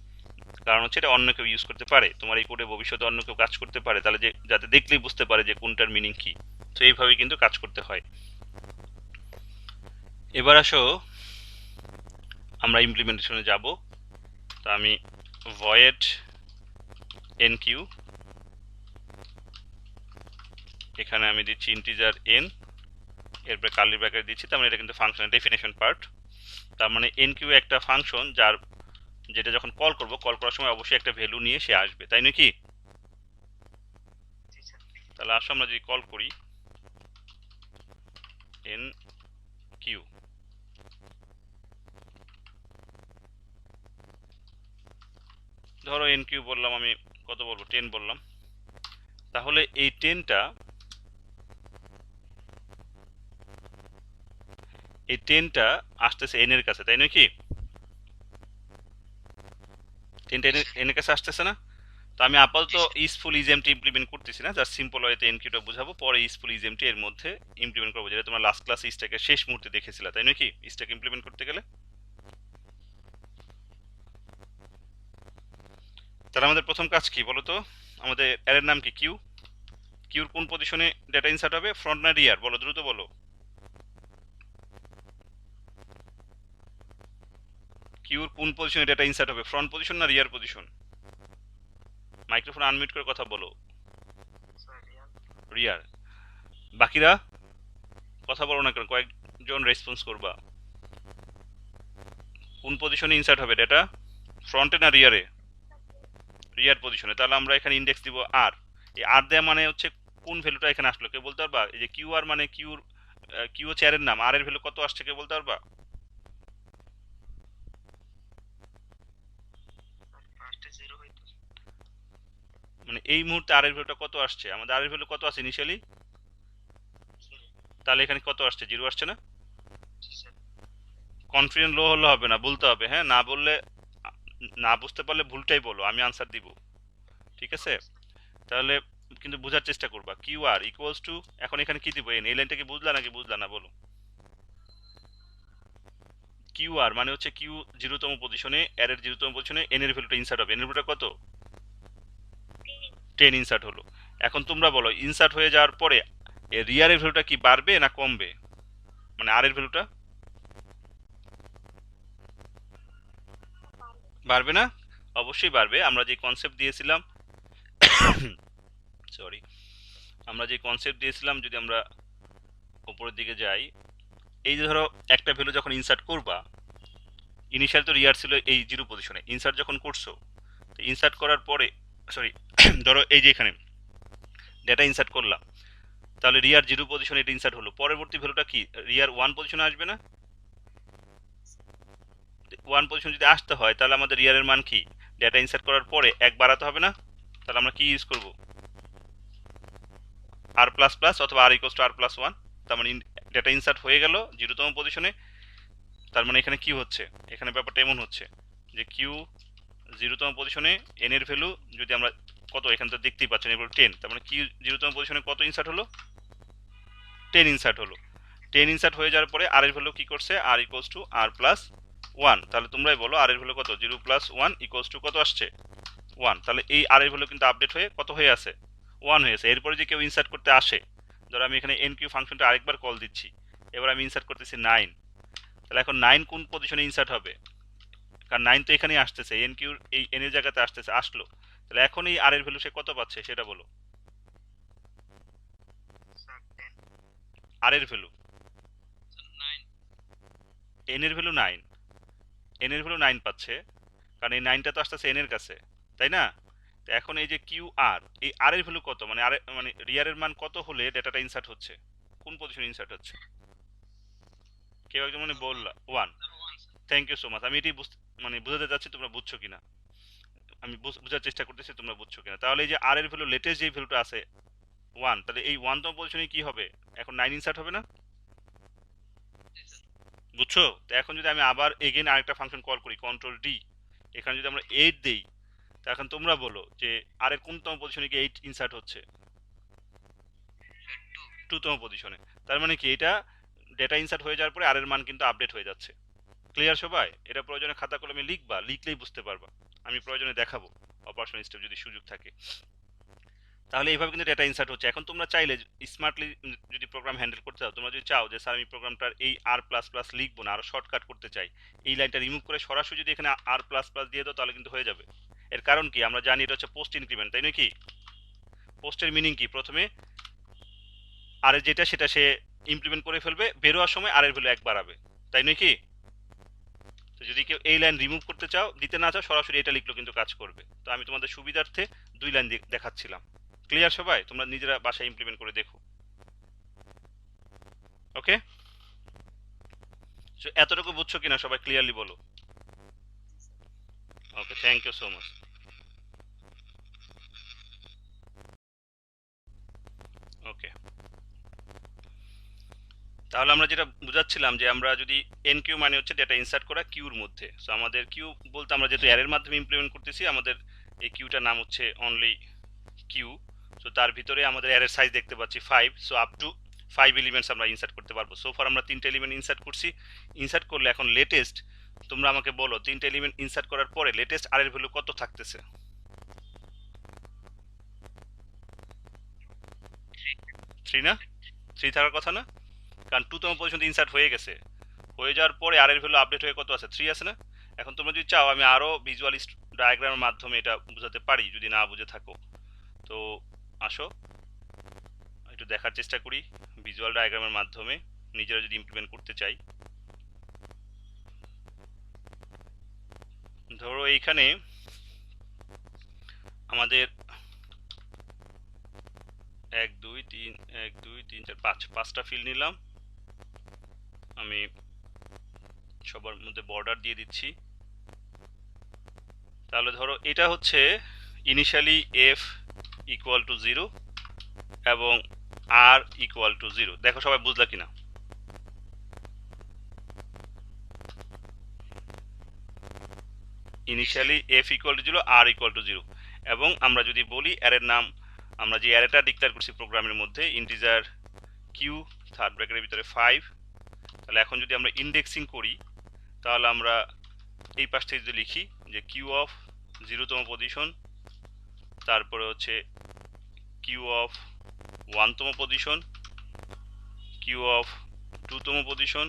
কারণ হচ্ছে এটা অন্য কেউ ইউজ করতে পারে, তোমার এই কোডে ভবিষ্যতে অন্য কেউ কাজ করতে পারে, তাহলে যে যাতে দেখলেই বুঝতে পারে যে কোনটার মিনিং কি। তো এইভাবেই কিন্তু কাজ করতে হয়। এবার আসো আমরা ইমপ্লিমেন্টেশনে যাব। তো আমি void enq, এখানে আমি দিচ্ছি ইন্টিজার n, এরপরে কার্লি ব্র্যাকেট দিচ্ছি, তার মানে এটা কিন্তু ফাংশনের ডেফিনেশন পার্ট। তার মানে enq একটা ফাংশন যেটা যখন কল করব, কল করার সময় অবশ্যই একটা ভ্যালু নিয়ে সে আসবে, তাই নয় কি? তাহলে আসো আমরা যদি কল করি enq, ধরো enq বললাম, আমি কত বলবো, 10 বললাম, তাহলে এই 10টা আসতেছে n এর কাছে, তাই নয় কি? 10টা n এর কাছে আসতেছে না? তো আমি আপাতত ইসফুল isEmpty ইমপ্লিমেন্ট করতেছি না, জাস্ট সিম্পল ওয়েতে এনকিউটা বুঝাবো, পরে ইসফুল isEmpty এর মধ্যে ইমপ্লিমেন্ট করবো, যেটা তোমরা লাস্ট ক্লাসে স্ট্যাকের শেষ মুহূর্তে দেখেছিলা, তাই নয় কি? স্ট্যাক ইমপ্লিমেন্ট করতে গেলে। তাহলে আমাদের প্রথম কাজ কি বলো তো? আমাদের অ্যারের নাম কি? কিউ। কিউর কোন পজিশনে ডেটা ইনসার্ট হবে, ফ্রন্ট না রিয়ার? বলো, দ্রুত বলো। কিউর কোন পজিশনে ডেটা ইনসার্ট হবে, ফ্রন্ট পজিশন না রিয়ার পজিশন? মাইক্রোফোন আনমিউট করে কথা বলো। রিয়ার। বাকিরা কথা বলো না কেন, কয়েকজন রেসপন্স করবা। কোন পজিশনে ইনসার্ট হবে ডেটা, ফ্রন্টে না রিয়ারে? রিয়ার পজিশনে। তাহলে আমরা এখানে ইন্ডেক্স দিব আর। এই আর দেয়া মানে হচ্ছে কোন ভ্যালুটা এখানে আসলো, কেউ বলতে পারবা? এই যে কিউ আর মানে কিউ হচ্ছে এর নাম, আর এর ভ্যালু কত আসছে কেউ বলতে পারবা? মানে এই মুহূর্তে আর এর ভ্যালুটা কত আসছে? আমাদের আর এর ভ্যালু কত আছে ইনিশিয়ালি? তাহলে এখানে কত আসছে, 0 আসছে না? কনফিডেন্ট লো হলে হবে না, বলতে হবে। হ্যাঁ, না বললে, না বুঝতে পারলে ভুলটাই বলো, আমি আনসার দিব, ঠিক আছে? তাহলে কিন্তু বোঝার চেষ্টা করবা। কিউ আর ইকুয়ালস টু, এখন এখানে কি দিব, এন। এই লাইনটা কি বুঝলা নাকি বুঝলা না বলো? কিউ আর মানে হচ্ছে কিউ 0তম পজিশনে, এর 0তম পজিশনে এন এর ভ্যালুটা ইনসার্ট হবে। এন এর ভ্যালুটা কত, 10 ইনসার্ট হলো। এখন তোমরা বলো, ইনসার্ট হয়ে যাওয়ার পরে রিয়ার এর ভ্যালুটা কি বাড়বে না কমবে, মানে আর এর ভ্যালুটা বাড়বে না? অবশ্যই বাড়বে। আমরা যে কনসেপ্ট দিয়েছিলাম সরি, আমরা যে কনসেপ্ট দিয়েছিলাম, যদি আমরা উপরের দিকে যাই, এই যে ধরো একটা ভ্যালু যখন ইনসার্ট করবা, ইনিশিয়াল তো রিয়ার ছিল এই 0 পজিশনে, ইনসার্ট যখন করছো, তো ইনসার্ট করার পরে সরি ধরো এই যে এখানে ডেটা ইনসার্ট করলাম, তাহলে রিয়ার 0 পজিশনে এটা ইনসার্ট হলো, পরবর্তী ভ্যালুটা কি রিয়ার 1 পজিশনে আসবে না? 1 পজিশন যদি আসতে হয় তাহলে আমাদের রিয়ারের মান কি, ডেটা ইনসার্ট করার পরে 1 বাড়াতে হবে না? তাহলে আমরা কি ইউজ করব, আর প্লাস প্লাস অথবা R equals to R plus one. তার মানে ডেটা ইনসার্ট হয়ে গেল 0তম পজিশনে। তার মানে এখানে কি হচ্ছে, এখানে ব্যাপারটা এমন হচ্ছে যে কিউ 0তম পজিশনে, এন এর ভ্যালু যদি আমরা কত, এখানে তো দেখতেই পাচ্ছেন এগুলো 10, তার মানে কিউ 0তম পজিশনে কত ইনসার্ট হলো, 10 ইনসার্ট হলো। 10 ইনসার্ট হয়ে যাওয়ার পরে আর এর ভ্যালু কি করছে, R equals to R plus one. তাহলে তোমরাই বলো আর এর ভ্যালু কত, 0 প্লাস ওয়ান ইকুয়ালস টু কত আসছে, ওয়ান। তাহলে এই আর এর ভ্যালু কিন্তু আপডেট হয়ে কত হয়ে আছে, ওয়ান হয়েছে। এরপরে যে কেউ ইনসার্ট করতে আসে, ধরো আমি এখানে এন কিউ ফাংশনটা আরেকবার কল দিচ্ছি, এবার আমি ইনসার্ট করতেছি 9। তাহলে এখন 9 কোন পজিশনে ইনসার্ট হবে, কারণ 9 তো এখানেই আসতেছে, এন কিউর এই এন এর জায়গাতে আসতেছে, আসলো। তাহলে এখন এই আর এর ভ্যালু সে কত পাচ্ছে সেটা বলো, আর এর ভ্যালু, এন এর ভ্যালু 9, এন এর ভ্যালু 9 পাচ্ছে, কারণ এই 9টা তো আসতেছে এন এর কাছে, তাই না? তো এখন এই যে কিউ আর, এই আর এর ভ্যালু কত, মানে আর মানে রিয়ার এর মান কত হলে ডেটাটা ইনসার্ট হচ্ছে, কোন পজিশনে ইনসার্ট হচ্ছে, কেউ একজন মানে বললা, one. Thank you so much. আমি এটাই মানে বুঝাতে চাচ্ছি তোমরা বুঝছো কিনা, আমি বোঝার চেষ্টা করতেছি তোমরা বুঝছো কিনা। তাহলে এই যে আর এর ভ্যালু লেটেস্ট যে ভ্যালুটা আছে ওয়ান, তাহলে এই ওয়ানতম পজিশনে কি হবে, এখন 9 ইনসার্ট হবে না, বুঝছো? তো এখন যদি আমি আবার এগেন আরেকটা ফাংশন কল করি কন্ট্রোল ডি, এখানে যদি আমরা 8 দেই, তো এখন তোমরা বলো যে আর এর কোনতম পজিশনে কি 8 ইনসার্ট হচ্ছে, 2তম পজিশনে। তার মানে কি এটা ডেটা ইনসার্ট হয়ে যাওয়ার পরে আর এর মান কিন্তু আপডেট হয়ে যাচ্ছে। ক্লিয়ার সবাই? এটা প্রয়োজনে খাতা কলমে লিখবা, লিখলেই বুঝতে পারবা, আমি প্রয়োজনে দেখাবো অপারেশন স্টেপ যদি সুযোগ থাকে। তাহলে এইভাবে কিন্তু ডেটা ইনসার্ট হচ্ছে। এখন তোমরা চাইলে স্মার্টলি যদি প্রোগ্রাম হ্যান্ডেল করতে চাও, তোমরা যদি চাও যে স্যার আমি প্রোগ্রামটার এই আর প্লাস প্লাস লিখবো না, আরো শর্টকাট করতে চাই, এই লাইনটা রিমুভ করে সরাসরি যদি এখানে আর প্লাস প্লাস দিয়ে দাও তাহলে কিন্তু হয়ে যাবে। এর কারণ কি, আমরা জানি এটা হচ্ছে পোস্ট ইনক্রিমেন্ট, তাই নয় কি? পোস্টের মিনিং কি, প্রথমে আর যেটা সেটা সে ইমপ্লিমেন্ট করে ফেলবে, বেরোয়ার সময় আর এর ভ্যালু এক বাড়াবে, তাই নয় কি? তো যদি কেউ এই লাইন রিমুভ করতে চাও, দিতে না চাও, সরাসরি এটা লিখলেও কিন্তু কাজ করবে। তো আমি তোমাদের সুবিধার্থে 2 লাইন দেখাচ্ছিলাম। ক্লিয়ার সবাই? তোমরা নিজেরা বাসায় ইমপ্লিমেন্ট করে দেখো। ওকে, এতটুকু বুঝছো কিনা সবাই, ক্লিয়ারলি বলো। ওকে, থ্যাংক ইউ সো মাচ। ওকে, তাহলে আমরা যেটা বুঝাচ্ছিলাম যে আমরা যদি এন কিউ মানে হচ্ছে ডেটা ইনসার্ট করা কিউর মধ্যে, সো আমাদের কিউ বলতে আমরা যেহেতু অ্যারের মাধ্যমে ইমপ্লিমেন্ট করতেছি, আমাদের এই কিউটার নাম হচ্ছে অনলি কিউ। সো তার ভিতরে আমাদের অ্যারের সাইজ দেখতে পাচ্ছি 5, সো আপ টু 5 এলিমেন্টস আমরা ইনসার্ট করতে পারবো। সো ফার আমরা 3টে এলিমেন্ট ইনসার্ট করছি। ইনসার্ট করলে এখন লেটেস্ট তোমরা আমাকে বলো 3টে এলিমেন্ট ইনসার্ট করার পরে লেটেস্ট আর এর ভ্যালু কত থাকতেছে, 3 না? 3 থাকার কথা না, কারণ 2তম পজিশন ইনসার্ট হয়ে গেছে, হয়ে যাওয়ার পরে আর এর ভ্যালু আপডেট হয়ে কত আছে, 3 আছে না? এখন তোমরা যদি চাও আমি আরো ভিজুয়ালিস্ট ডায়াগ্রামের মাধ্যমে এটা বোঝাতে পারি, যদি না বুঝে থাকো তো আসো একটু দেখার চেষ্টা করি ভিজুয়াল ডায়াগ্রামের মাধ্যমে, নিজেরা যদি ইমপ্লিমেন্ট করতে চাই। ধরো এইখানে আমাদের 1 2 3 1 2 3 4 5 5টা ফিল নিলাম, আমি সবার মধ্যে বর্ডার দিয়ে দিচ্ছি। তাহলে ধরো এটা হচ্ছে ইনিশিয়ালি এফ ইকুয়াল টু 0 এবং আর ইকুয়াল টু 0। দেখো সবাই বুঝলা কিনা? Initially F equal to 0, R equal to 0, এবং আমরা যদি বলি অ্যারের নাম, আমরা যে অ্যারেটা ডিক্লেয়ার করছি প্রোগ্রামের মধ্যে ইন্টিজার কিউ থার্ড ব্র্যাকেটের ভিতরে 5, তাহলে এখন যদি আমরা ইন্ডেক্সিং করি তাহলে আমরা এই পাশ থেকে যদি লিখি যে কিউ অফ 0তম পজিশন, তারপরে হচ্ছে কিউ অফ 1তম পজিশন, কিউ অফ 2তম পজিশন,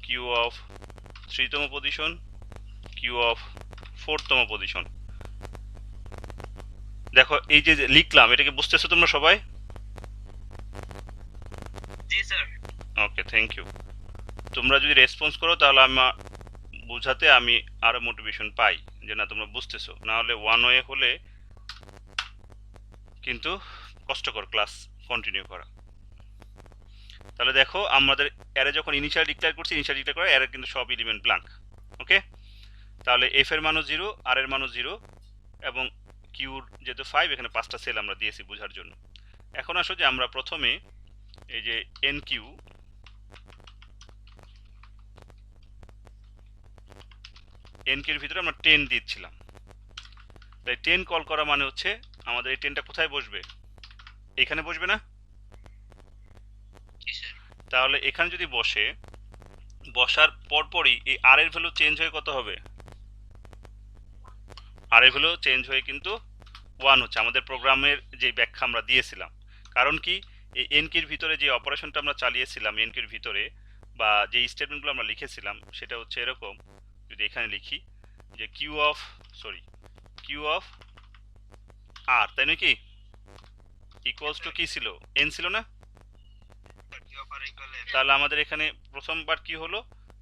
কিউ অফ 3তম পজিশন, কিউ অফ 4তম পজিশন। দেখো এই যে লিখলাম, এটাকে বুঝতেছো তোমরা সবাই? জি স্যার। Okay, thank you. তোমরা যদি রেসপন্স করো তাহলে আমার বোঝাতে আমি আরো মোটিভেশন পাই যে না তোমরা বুঝতেছো, না হলে ওয়ান ওয়ে হলে কিন্তু কষ্টকর ক্লাস কন্টিনিউ করা। তাহলে দেখো আমাদের অ্যারে যখন ইনিশিয়াল ডিক্লেয়ার করছি, ইনিশিয়াল ডিক্লেয়ার করে অ্যারে কিন্তু সব এলিমেন্ট ব্ল্যাঙ্ক। ওকে, তাহলে এফ এর মানও 0, আর এর মানও 0, এবং কিউর যেহেতু 5 এখানে 5টা সেল আমরা দিয়েছি বোঝার জন্য। এখন আসো যে আমরা প্রথমে এই যে এন কিউ এর ভিতরে আমরা 10 দিচ্ছিলাম, তাই 10 কল করা মানে হচ্ছে আমাদের এই 10টা কোথায় বসবে, এখানে বসবে না? তাহলে এখানে যদি বসে, বসার পরপরই এই আর এর ভ্যালু চেঞ্জ হয়ে কত হবে? আর এর ভ্যালু চেঞ্জ হয়ে কিন্তু 1 হচ্ছে, আমাদের প্রোগ্রামের যে ব্যাখ্যা আমরা দিয়েছিলাম। কারণ কি, এই এন কির ভিতরে যে অপারেশনটা আমরা চালিয়েছিলাম এন কির ভিতরে, বা যে স্টেটমেন্টগুলো আমরা লিখেছিলাম সেটা হচ্ছে এরকম। যদি এখানে লিখি যে কিউ অফ আর, তাই নাকি, ইকুয়ালস টু কি ছিল, এন ছিল না? তাহলে আমাদের এখানে প্রথমবার কি হলো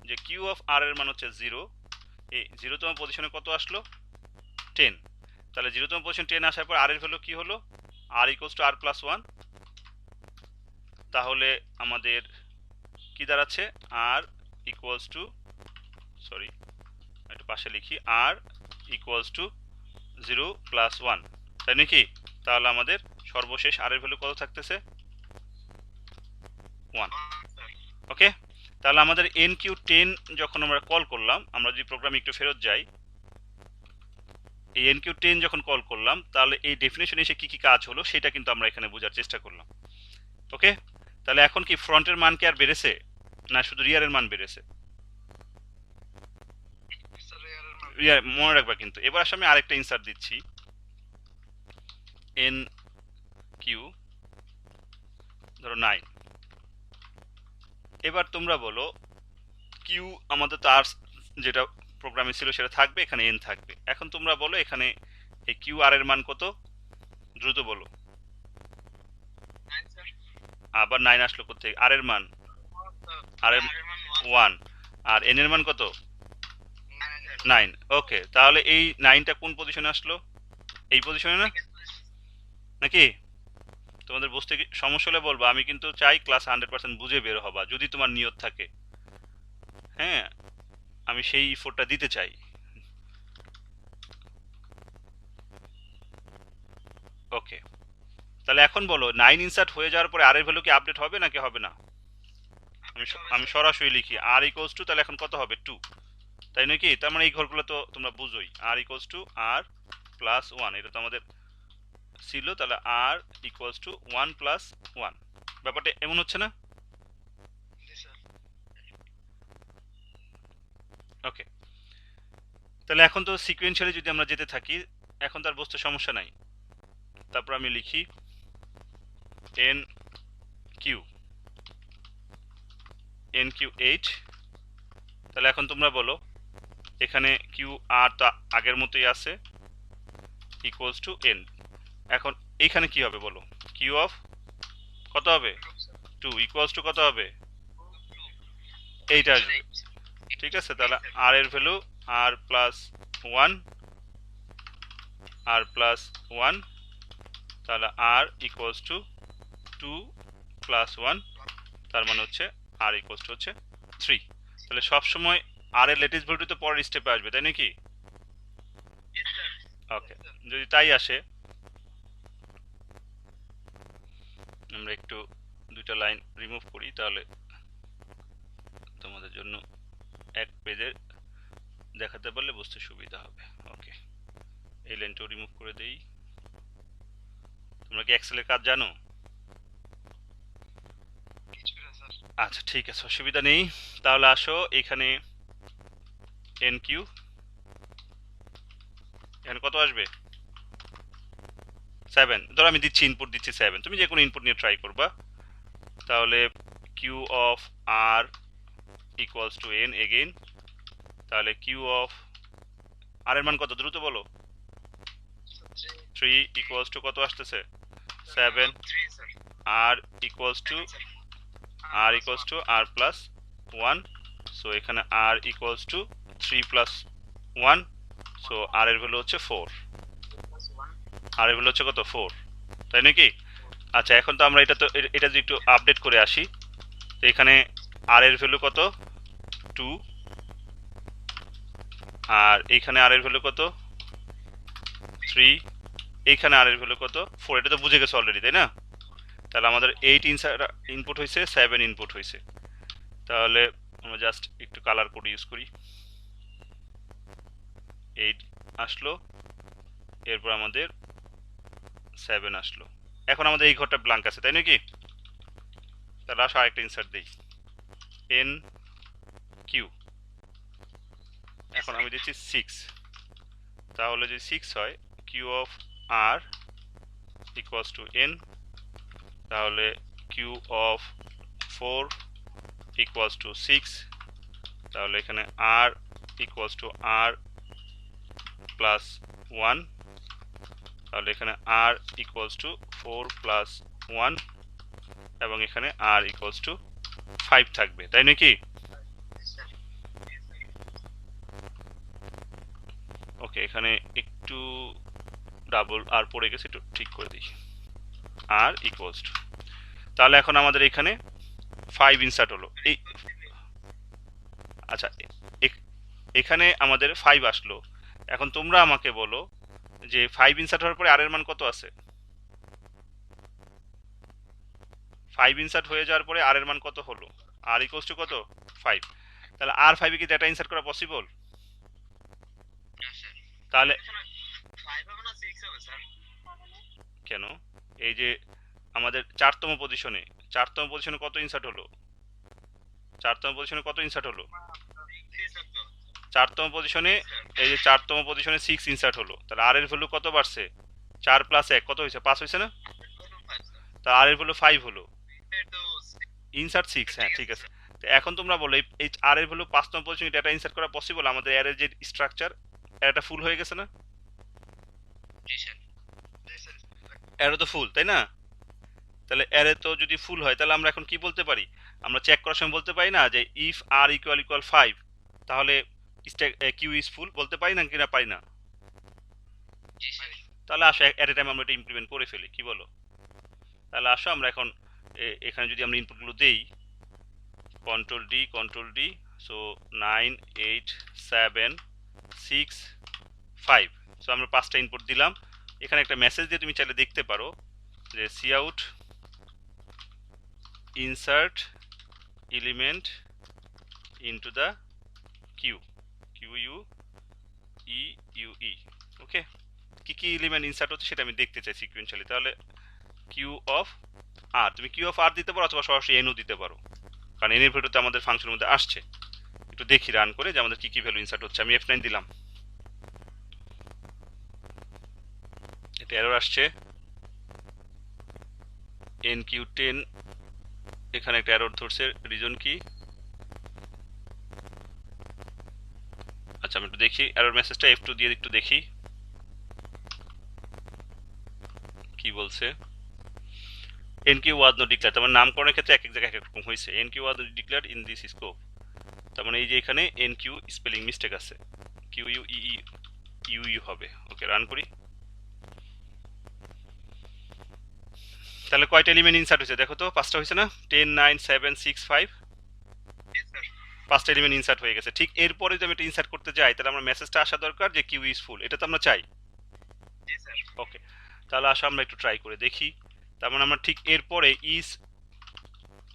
যে কিউ অফ আর এর মান হচ্ছে 0, এই 0তম পজিশনে কত আসলো, 10। তাহলে 0তম পজিশন 10 আসার পর আর এর ভ্যালু কি হলো, আর ইকুয়ালস টু আর প্লাস 1। তাহলে আমাদের কি দাঁড়াচ্ছে, আর ইকুয়ালস টু, একটু পাশে লিখি, আর ইকুয়ালস টু 0 প্লাস 1, তাই নাকি? তাহলে আমাদের সর্বশেষ আর এর ভ্যালু কত থাকতেছে, 1। ওকে, তাহলে আমাদের এন কিউ 10 যখন আমরা কল করলাম, আমরা যদি প্রোগ্রামে একটু ফেরত যাই, এই এন কিউ 10 যখন কল করলাম, তাহলে এই ডেফিনেশনে এসে কি কি কাজ হলো সেটা কিন্তু আমরা এখানে বোঝার চেষ্টা করলাম। ওকে, তাহলে এখন কি ফ্রন্টের মান কি আর বেড়েছে, না শুধু রিয়ারের মান বেড়েছে? রিয়ার, মনে রাখবা কিন্তু। এবার আসলে আমি আরেকটা ইনসার্ট দিচ্ছি, এন কিউ ধরো 9। এবার তোমরা বলো কিউ আমাদের তো আর যেটা প্রোগ্রামে ছিল সেটা থাকবে, এখানে এন থাকবে। এখন তোমরা বলো এখানে এই কিউ আর এর মান কত, দ্রুত বলো। আবার 9 আসলো কোথায়, আর এর মান, আর এর 1, আর এন এর মান কত, 9। ওকে, তাহলে এই 9টা কোন পজিশনে আসলো, এই পজিশনে না, নাকি? তোমাদের বুঝতে কি সমস্যা হলে বলবো, আমি কিন্তু চাই ক্লাস 100% বুঝে বের হবা, যদি তোমার নিয়ত থাকে। হ্যাঁ, আমি সেই ইফোর্টটা দিতে চাই। ওকে, তাহলে এখন বলো 9 ইনসার্ট হয়ে যাওয়ার পরে আর এর ভ্যালু কি আপডেট হবে নাকি হবে না? আমি সরাসরি লিখি আর ইকুয়ালস টু, তাহলে এখন কত হবে, 2, তাই নাকি? তার মানে এই ঘরগুলো তো তোমরা বুঝোই, আর ইকুয়ালস টু আর প্লাস 1, এটা তো আমাদের ছিল। তাহলে আর ইকুয়ালস টু 1 প্লাস 1, ব্যাপারটা এমন হচ্ছে না? ওকে, তাহলে এখন তো সিকোয়েন্সিয়ালি যদি আমরা যেতে থাকি, এখন তার বুঝতে সমস্যা নাই। তারপর আমি লিখি এন কিউ 8। তাহলে এখন তোমরা বলো এখানে কিউ আর তো আগের মতোই আছে, ইকুয়ালস টু এন। এখন এইখানে কি হবে বলো, কিউ অফ কত হবে, 2, ইকুয়ালস টু কত হবে, এইটা আসবে। ঠিক আছে, তাহলে আর এর ভ্যালু আর প্লাস 1, আর প্লাস 1, তাহলে আর ইকুয়ালস টু 2 প্লাস 1, তার মানে হচ্ছে আর ইকুয়ালস টু হচ্ছে 3। তাহলে সবসময় আর এর লেটেস্ট ভ্যালু তো পরের স্টেপে আসবে, তাই নাকি? ওকে, যদি তাই আসে, আমরা একটু দুইটা লাইন রিমুভ করি, তাহলে তোমাদের জন্য এক পেজে দেখাতে পারলে বুঝতে সুবিধা হবে। ওকে, এই লাইনটাও রিমুভ করে দেই। তোমরা কি এক্সেলের কাজ জানো? আচ্ছা ঠিক আছে, অসুবিধা নেই। তাহলে আসো এখানে এন কিউ, এখানে কত আসবে, 7। ধরো আমি দিচ্ছি, ইনপুট দিচ্ছি 7, তুমি যে কোনো ইনপুট নিয়ে ট্রাই করবা। তাহলে queue of R equals to N again. তাহলে কিউ অফ আর এর মান কত, দ্রুত বলো। 3 ইকুয়ালস টু কত আসতেছে, 7। R equals to R plus 1, so এখানে R equals to 3 plus 1, so R এর ভ্যালু হচ্ছে 4। আর এর ভ্যালু হচ্ছে কত, 4, তাই নাকি? আচ্ছা, এখন তো আমরা এটা যদি একটু আপডেট করে আসি, তো এখানে আর এর ভ্যালু কত, 2, আর এইখানে আর এর ভ্যালু কত, 3, এইখানে আর এর ভ্যালু কত, 4। এটা তো বুঝে গেছো অলরেডি, তাই না? তাহলে আমাদের 8 ইনপুট হয়েছে, 7 ইনপুট হয়েছে। তাহলে আমরা জাস্ট একটু কালার কোড ইউজ করি। 8 আসলো, এরপর আমাদের 7 আসলো। এখন আমাদের এই ঘরটা ব্ল্যাঙ্ক আছে, তাই নাকি? তাহলে আসো আরেকটা ইনসার্ট দিই, এন কিউ। এখন আমি দিচ্ছি 6, তাহলে যদি 6 হয়, queue of R equals to N, তাহলে কিউ অফ 4 ইকুয়ালস টু 6, তাহলে এখানে R equals to R plus 1, তাহলে এখানে আর ইকুয়ালস টু 4 প্লাস 1, এবং এখানে আর ইকুয়ালস টু 5 থাকবে, তাই নাকি? ওকে, এখানে একটু ডাবল আর পড়ে গেছে, একটু ঠিক করে দিই, আর ইকুয়ালস টু। তাহলে এখন আমাদের এখানে 5 ইনসার্ট হলো। এই আচ্ছা, এখানে আমাদের 5 আসলো। এখন তোমরা আমাকে বলো যে 5 ইনসার্ট হওয়ার পরে আর এর মান কত আছে? 5 ইনসার্ট হয়ে যাওয়ার পরে আর এর মান কত হলো? আর ইকুয়ালস টু কত? 5। তাহলে আর 5 এ কি ডেটা ইনসার্ট করা পসিবল? তাহলে কেন? এই যে আমাদের 4তম পজিশনে কত ইনসার্ট হলো? 4তম পজিশনে কত ইনসার্ট হলো? 4তম পজিশনে, এই যে 4তম পজিশনে 6 ইনসার্ট হলো। তাহলে আর এর ভ্যালু কত বাড়ছে? 4 প্লাস 1 কত হয়েছে? 5 হয়েছে না? তা আর এর ভ্যালু 5 হলো, ইনসার্ট 6। হ্যাঁ, ঠিক আছে। তো এখন তোমরা বলো এই আর এর ভ্যালু 5তম পজিশনে ডেটা ইনসার্ট করা পসিবল? আমাদের অ্যারের যে স্ট্রাকচার, অ্যারেটা ফুল হয়ে গেছে না? অ্যারে তো ফুল, তাই না? তাহলে অ্যারে তো যদি ফুল হয়, তাহলে আমরা এখন কি বলতে পারি? আমরা চেক করার সময় বলতে পারি না যে ইফ আর ইকুয়াল 5, তাহলে কিউ ইজ ফুল, বলতে পারি না কিনা? পারি না? তাহলে আসো অ্যাট এ টাইম আমরা এটা ইমপ্লিমেন্ট করে ফেলি, কি বলো? তাহলে আসো আমরা এখন এখানে যদি আমরা ইনপুটগুলো দেই, কন্ট্রোল ডি, সো 9 8 7 6 5, সো আমরা 5টা ইনপুট দিলাম। এখানে একটা মেসেজ দিয়ে তুমি চাইলে দেখতে পারো যে cout insert element into the queue, Q U E. Okay, কি কি এলিমেন্ট ইনসার্ট হচ্ছে সেটা আমি দেখতে চাই সিকুয়েন্সিয়ালি। তাহলে কিউ অফ আর, তুমি কিউ অফ আর দিতে পারো অথবা সরাসরি এনও দিতে পারো, কারণ এন এর ভ্যালুতে আমাদের ফাংশনের মধ্যে আসছে। একটু দেখি রান করে যে আমাদের কি কি ভ্যালু ইনসার্ট হচ্ছে। আমি F9 দিলাম, এটা এরর আসছে। NQ10 এখানে একটা এরর ধরছে, রিজন কি? আচ্ছা, আমি একটু দেখি এরর মেসেজটা, F2 দিয়ে একটু দেখি কি বলছে। NQ was not declared, তার মানে নামকরণের ক্ষেত্রে এক এক জায়গায় এক এক রকম হয়েছে। NQ was not declared in this scope, তার মানে এই যে এখানে NQ স্পেলিং মিস্টেক আছে, QUEE হবে। ওকে, রান করি। তাহলে কয়টা এলিমেন্ট ইনসার্ট হয়েছে দেখো তো? 5টা হয়েছে না? 10 9 7 6 5, 5টা এলিমেন্ট ইনসার্ট হয়ে গেছে। ঠিক এরপরে যদি আমি এটা ইনসার্ট করতে যাই, তাহলে আমরা মেসেজটা আসা দরকার যে কিউ ইজ ফুল, এটা তো আমরা চাই। ওকে, তাহলে আসো আমরা একটু ট্রাই করে দেখি। তার মানে আমরা ঠিক এরপরে ইজ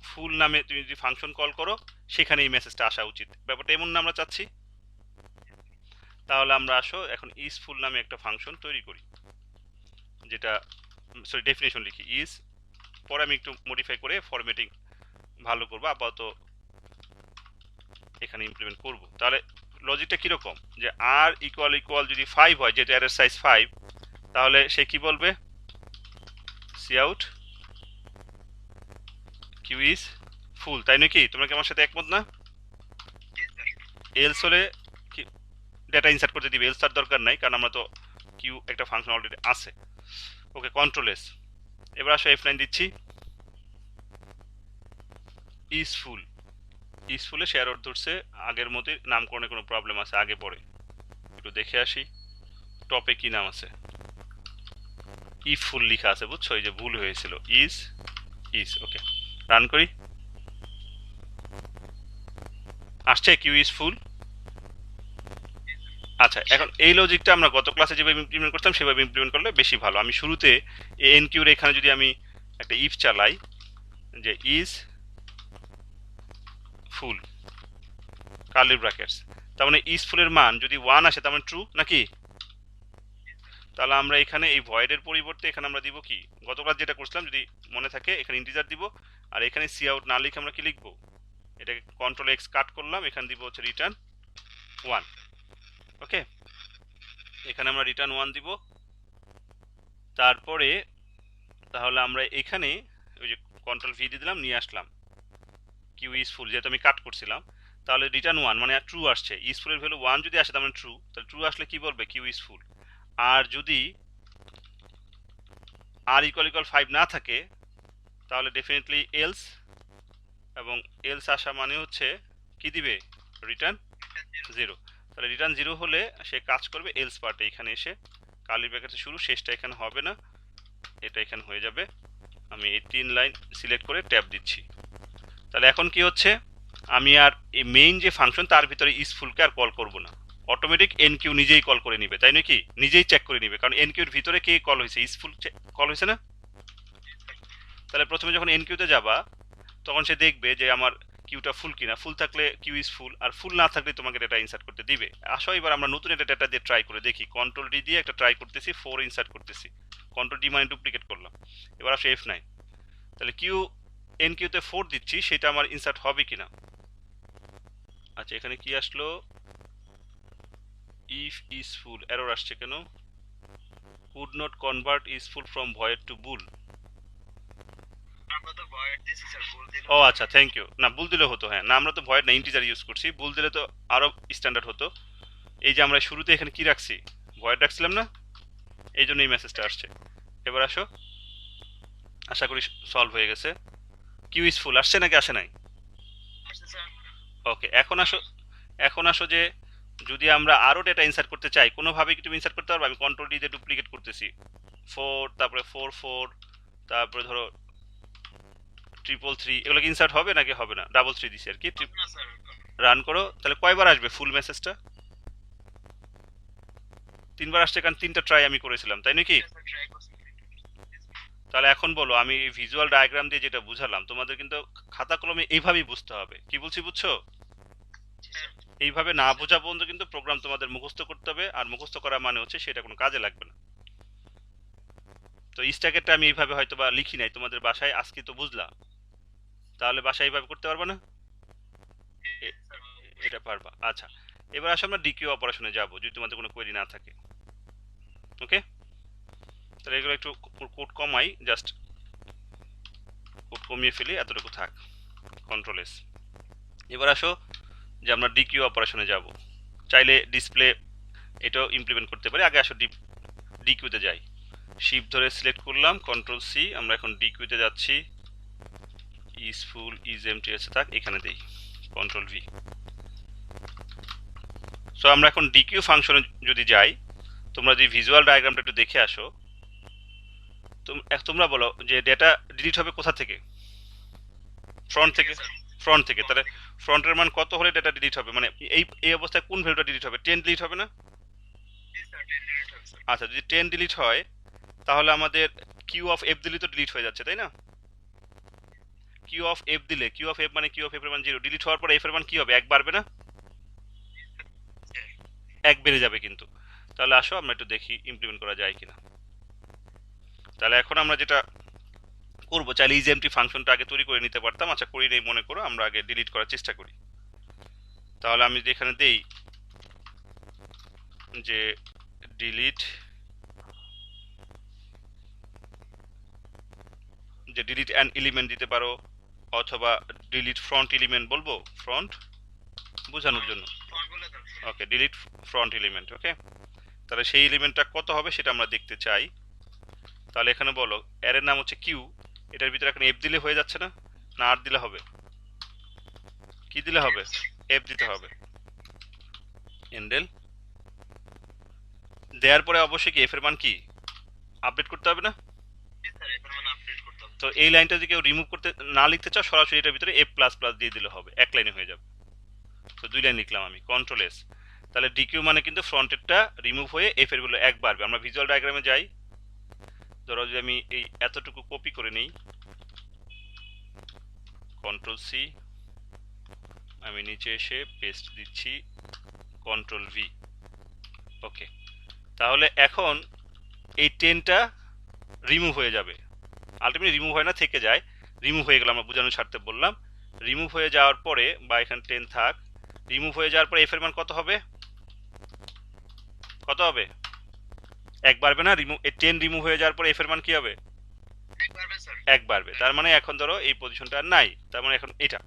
ফুল নামে তুমি যদি ফাংশন কল করো, সেখানে এই মেসেজটা আসা উচিত। ব্যাপারটা এমন না আমরা চাচ্ছি। তাহলে আমরা আসো এখন ইজ ফুল নামে একটা ফাংশন তৈরি করি, যেটা সরি ডেফিনেশন লিখি ইজ, পরে আমি একটু মডিফাই করে ফরম্যাটিং ভালো করবো, আপাতত এখানে ইমপ্লিমেন্ট করব। তাহলে লজিকটা কিরকম, যে আর ইকুয়াল যদি 5 হয়, যেটা অ্যারের সাইজ 5, তাহলে সে কি বলবে? Cout queue is full, তাই নাকি? তোমরা কি আমার সাথে একমত না? এলস হলে ডেটা ইনসার্ট করতে দিবে, এলস তার দরকার নাই, কারণ আমরা তো কিউ একটা ফাংশন অলরেডি আছে। ওকে, কন্ট্রোল এস। এবার আসো F9 দিচ্ছি, ইজ ফুল। ইজ ফুলে সে এরর ধরছে, আগের মতোই নামকরণে কোনো প্রবলেম আছে আগে পরে, একটু দেখে আসি টপে কি নাম আছে। ইফ ফুল লেখা আছে, বুঝছো? এই যে ভুল হয়েছিল, ইজ। ওকে, রান করি। আসছে কিউ ইজ ফুল। আচ্ছা, এখন এই লজিকটা আমরা গত ক্লাসে যেভাবে ইমপ্লিমেন্ট করতাম সেভাবে ইমপ্লিমেন্ট করলে বেশি ভালো। আমি শুরুতে এন কিউর এখানে যদি আমি একটা ইফ চালাই যে ইজ ফুল কার্লি ব্র্যাকেটস, তার মানে ইজ ফুলের মান যদি 1 আসে তার মানে ট্রু নাকি? তাহলে আমরা এখানে এই ভয়েডের পরিবর্তে এখানে আমরা দিব কি, গতকাল যেটা করছিলাম যদি মনে থাকে, এখানে ইন্টিজার দিব, আর এখানে সি আউট না লিখে আমরা কি লিখবো, এটাকে কন্ট্রোল এক্স কাট করলাম, এখানে দিব হচ্ছে রিটার্ন 1। ওকে, এখানে আমরা রিটার্ন 1 দিব। তারপরে তাহলে আমরা এখানে ওই যে কন্ট্রোল ভি দিয়ে দিলাম, নিয়ে আসলাম কিউ ইজ ফুল, যেহেতু আমি কাট করছিলাম। তাহলে রিটার্ন 1 মানে ট্রু আসছে, ইজ ফুলের ভ্যালু 1 যদি আসে তার মানে ট্রু, তাহলে ট্রু আসলে কি বলবে, কিউ ইজ ফুল। আর যদি আর ইকুয়াল ইকুয়াল 5 না থাকে তাহলে ডেফিনেটলি এলস, এবং এলস আসা মানে হচ্ছে কি দিবে, রিটার্ন 0। তাহলে রিটার্ন 0 হলে সে কাজ করবে এলস পার্টে, এখানে এসে কার্লি ব্র্যাকেটে শুরু, শেষটা এখানে হবে না, এটা এখানে হয়ে যাবে। আমি এই 3 লাইন সিলেক্ট করে ট্যাব দিচ্ছি। তাহলে এখন কি হচ্ছে, আমি আর এই মেইন যে ফাংশন তার ভিতরে ইজ ফুলকে আর কল করব না, অটোমেটিক এন কিউ নিজেই কল করে নিবে, তাই নাকি, নিজেই চেক করে নিবে, কারণ এন কিউর ভিতরে কে কল হয়েছে, ইজ ফুল কল হয়েছে না। তাহলে প্রথমে যখন এন কিউতে যাবা তখন সে দেখবে যে আমার কিউটা ফুল কিনা, ফুল থাকলে কিউ ইজ ফুল, আর ফুল না থাকলে তোমাকে ডেটা ইনসার্ট করতে দিবে। আসো এবার আমরা নতুন একটা ডেটা দিয়ে ট্রাই করে দেখি, কন্ট্রোল ডি দিয়ে একটা ট্রাই করতেছি, 4 ইনসার্ট করতেছি, কন্ট্রোল ডি মানে ডুপ্লিকেট করলাম, এবার আসো F9। তাহলে কিউ এন কিউতে 4 দিচ্ছি, সেটা আমার ইনসার্ট হবে কিনা। আচ্ছা এখানে কি আসলো, ইফ ইজ ফুল, এরর আসছে কেন, could not convert is full from void to bool. ও আচ্ছা, থ্যাংক ইউ। না বুল দিলে হতো, হ্যাঁ না আমরা তো ভয়েড না ইন্টিজার ইউজ করছি, বুল দিলে তো আরো স্ট্যান্ডার্ড হতো। এই যে আমরা শুরুতে এখানে কি রাখছি, ভয়েড রাখছিলাম না, এই জন্য এই মেসেজটা আসছে। এবার আসো, আশা করি সলভ হয়ে গেছে। কিউ ইজ ফুল আসছে নাকি আসে নাই? ওকে, এখন আসো যে যদি আমরা আরো ডেটা ইনসার্ট করতে চাই, কোনোভাবে কি তুমি ইনসার্ট করতে পারবে? আমি কন্ট্রোল ডি দিয়ে ডুপ্লিকেট করতেছি, 4 তারপরে 4 তারপরে ধরো 333, এগুলো কি ইনসার্ট হবে নাকি হবে না? 3 দিছি আর কি, রান করো, তাহলে কয়বার আসবে ফুল মেসেজটা? 3বার আসছে, কারণ 3টা ট্রাই আমি করেছিলাম, তাই নাকি? তাহলে এখন বলো, আমি ভিজুয়াল ডায়াগ্রাম দিয়ে যেটা বুঝালাম তোমাদের কিন্তু খাতা কলমে এইভাবেই বুঝতে হবে, কি বলছি বুঝছো? এইভাবে না বোঝা পর্যন্ত কিন্তু প্রোগ্রাম তোমাদের মুখস্থ করতে হবে, আর মুখস্থ করা মানে হচ্ছে সেটা কোনো কাজে লাগবে না। তো স্ট্যাকেরটা আমি এইভাবে হয়তো বা লিখি নাই, তোমাদের বাসায় আজকে তো বুঝলা, তাহলে বাসায় এইভাবে করতে পারবে না? এটা পারবা। আচ্ছা এবার আসো আমরা ডিকিউ অপারেশনে যাব, যদি তোমাদের কোনো কোয়েরি না থাকে। ওকে, তাহলে এগুলো একটু কোড কমাই, জাস্ট কোড কমিয়ে ফেলি, এতটুকু থাক, কন্ট্রোল এস। এবার আসো যে আমরা ডিকিউ অপারেশনে যাব, চাইলে ডিসপ্লে এটাও ইমপ্লিমেন্ট করতে পারি। আগে আসো ডিকিউতে যাই, শিফট ধরে সিলেক্ট করলাম, কন্ট্রোল সি, আমরা এখন ডিকিউতে যাচ্ছি, ইজ ফুল ইজ এমটি আছে থাক, এখানে দেই কন্ট্রোল ভি। সো আমরা এখন ডিকিউ ফাংশনে যদি যাই, তোমরা যদি ভিজুয়াল ডায়াগ্রামটা একটু দেখে আসো, তোমরা বলো যে ডেটা ডিলিট হবে কোথা থেকে? ফ্রন্ট থেকে। ফ্রন্ট থেকে, তাহলে ফ্রন্টের মান কত হলে ডেটা ডিলিট হবে, মানে এই অবস্থায় কোন ভ্যালুটা ডিলিট হবে? 10 ডিলিট হবে না? আচ্ছা যদি 10 ডিলিট হয় তাহলে আমাদের কিউ অফ এফ দিলে তো ডিলিট হয়ে যাচ্ছে, তাই না? কিউ অফ এফ দিলে, কিউ অফ এফ মানে কিউ অফ এফ এর মান 0, ডিলিট হওয়ার পর এফ এর মান কি হবে, 1 বাড়বে না? 1 বেড়ে যাবে কিন্তু। তাহলে আসো আমরা একটু দেখি ইমপ্লিমেন্ট করা যায় কিনা। তাহলে এখন আমরা যেটা করবো, চাইলে ইজ এমটি ফাংশনটা আগে তৈরি করে নিতে পারতাম, আচ্ছা করি নেই মনে করো, আমরা আগে ডিলিট করার চেষ্টা করি। তাহলে আমি যেখানে দেই যে ডিলিট, যে ডিলিট অ্যান এলিমেন্ট দিতে পারো, অথবা ডিলিট ফ্রন্ট এলিমেন্ট বলবো, ফ্রন্ট বোঝানোর জন্য। ওকে, ডিলিট ফ্রন্ট এলিমেন্ট। ওকে, তাহলে সেই এলিমেন্টটা কত হবে সেটা আমরা দেখতে চাই। তাহলে এখানে বলো অ্যারের নাম হচ্ছে কিউ, এটার ভিতরে এখন এফ দিলে হয়ে যাচ্ছে না, না আর দিলে হবে? কি দিলে হবে? এফ দিতে হবে। এন্ডেল দেওয়ার পরে অবশ্যই কি এফ এর মান কি আপডেট করতে হবে না? তো এই লাইনটা যদি কেউ রিমুভ করতে না লিখতে চাও, সরাসরি এটার ভিতরে এফ প্লাস প্লাস দিয়ে দিলে হবে, এক লাইনে হয়ে যাবে। তো 2 লাইন লিখলাম আমি, কন্ট্রোল এস। তাহলে ডিকিউ মানে কিন্তু ফ্রন্টেরটা রিমুভ হয়ে এফ এর ভ্যালু 1 বাড়বে। আমরা ভিজুয়াল ডায়াগ্রামে যাই, ধরো যদি আমি এই এতটুকু কপি করে নিই, কন্ট্রোল সি, আমি নিচে এসে পেস্ট দিচ্ছি, কন্ট্রোল ভি। ওকে, তাহলে এখন এই 10টা রিমুভ হয়ে যাবে। আলটিমেটলি রিমুভ হয় না, থেকে যায়। রিমুভ হয়ে গেল, আমরা বোঝানোর স্বার্থে বললাম। রিমুভ হয়ে যাওয়ার পরে, বা এখানে 10 থাক, রিমুভ হয়ে যাওয়ার পরে এফ এর মান কত হবে? কত হবে? 1 বাড়বে না? রিমুভ 10 রিমুভ হয়ে যাওয়ার পরে এফ এর মান কি হবে? 1 বাড়বে। তার মানে এখন ধরো এই পজিশনটা আর নাই, তার মানে এখন এটা,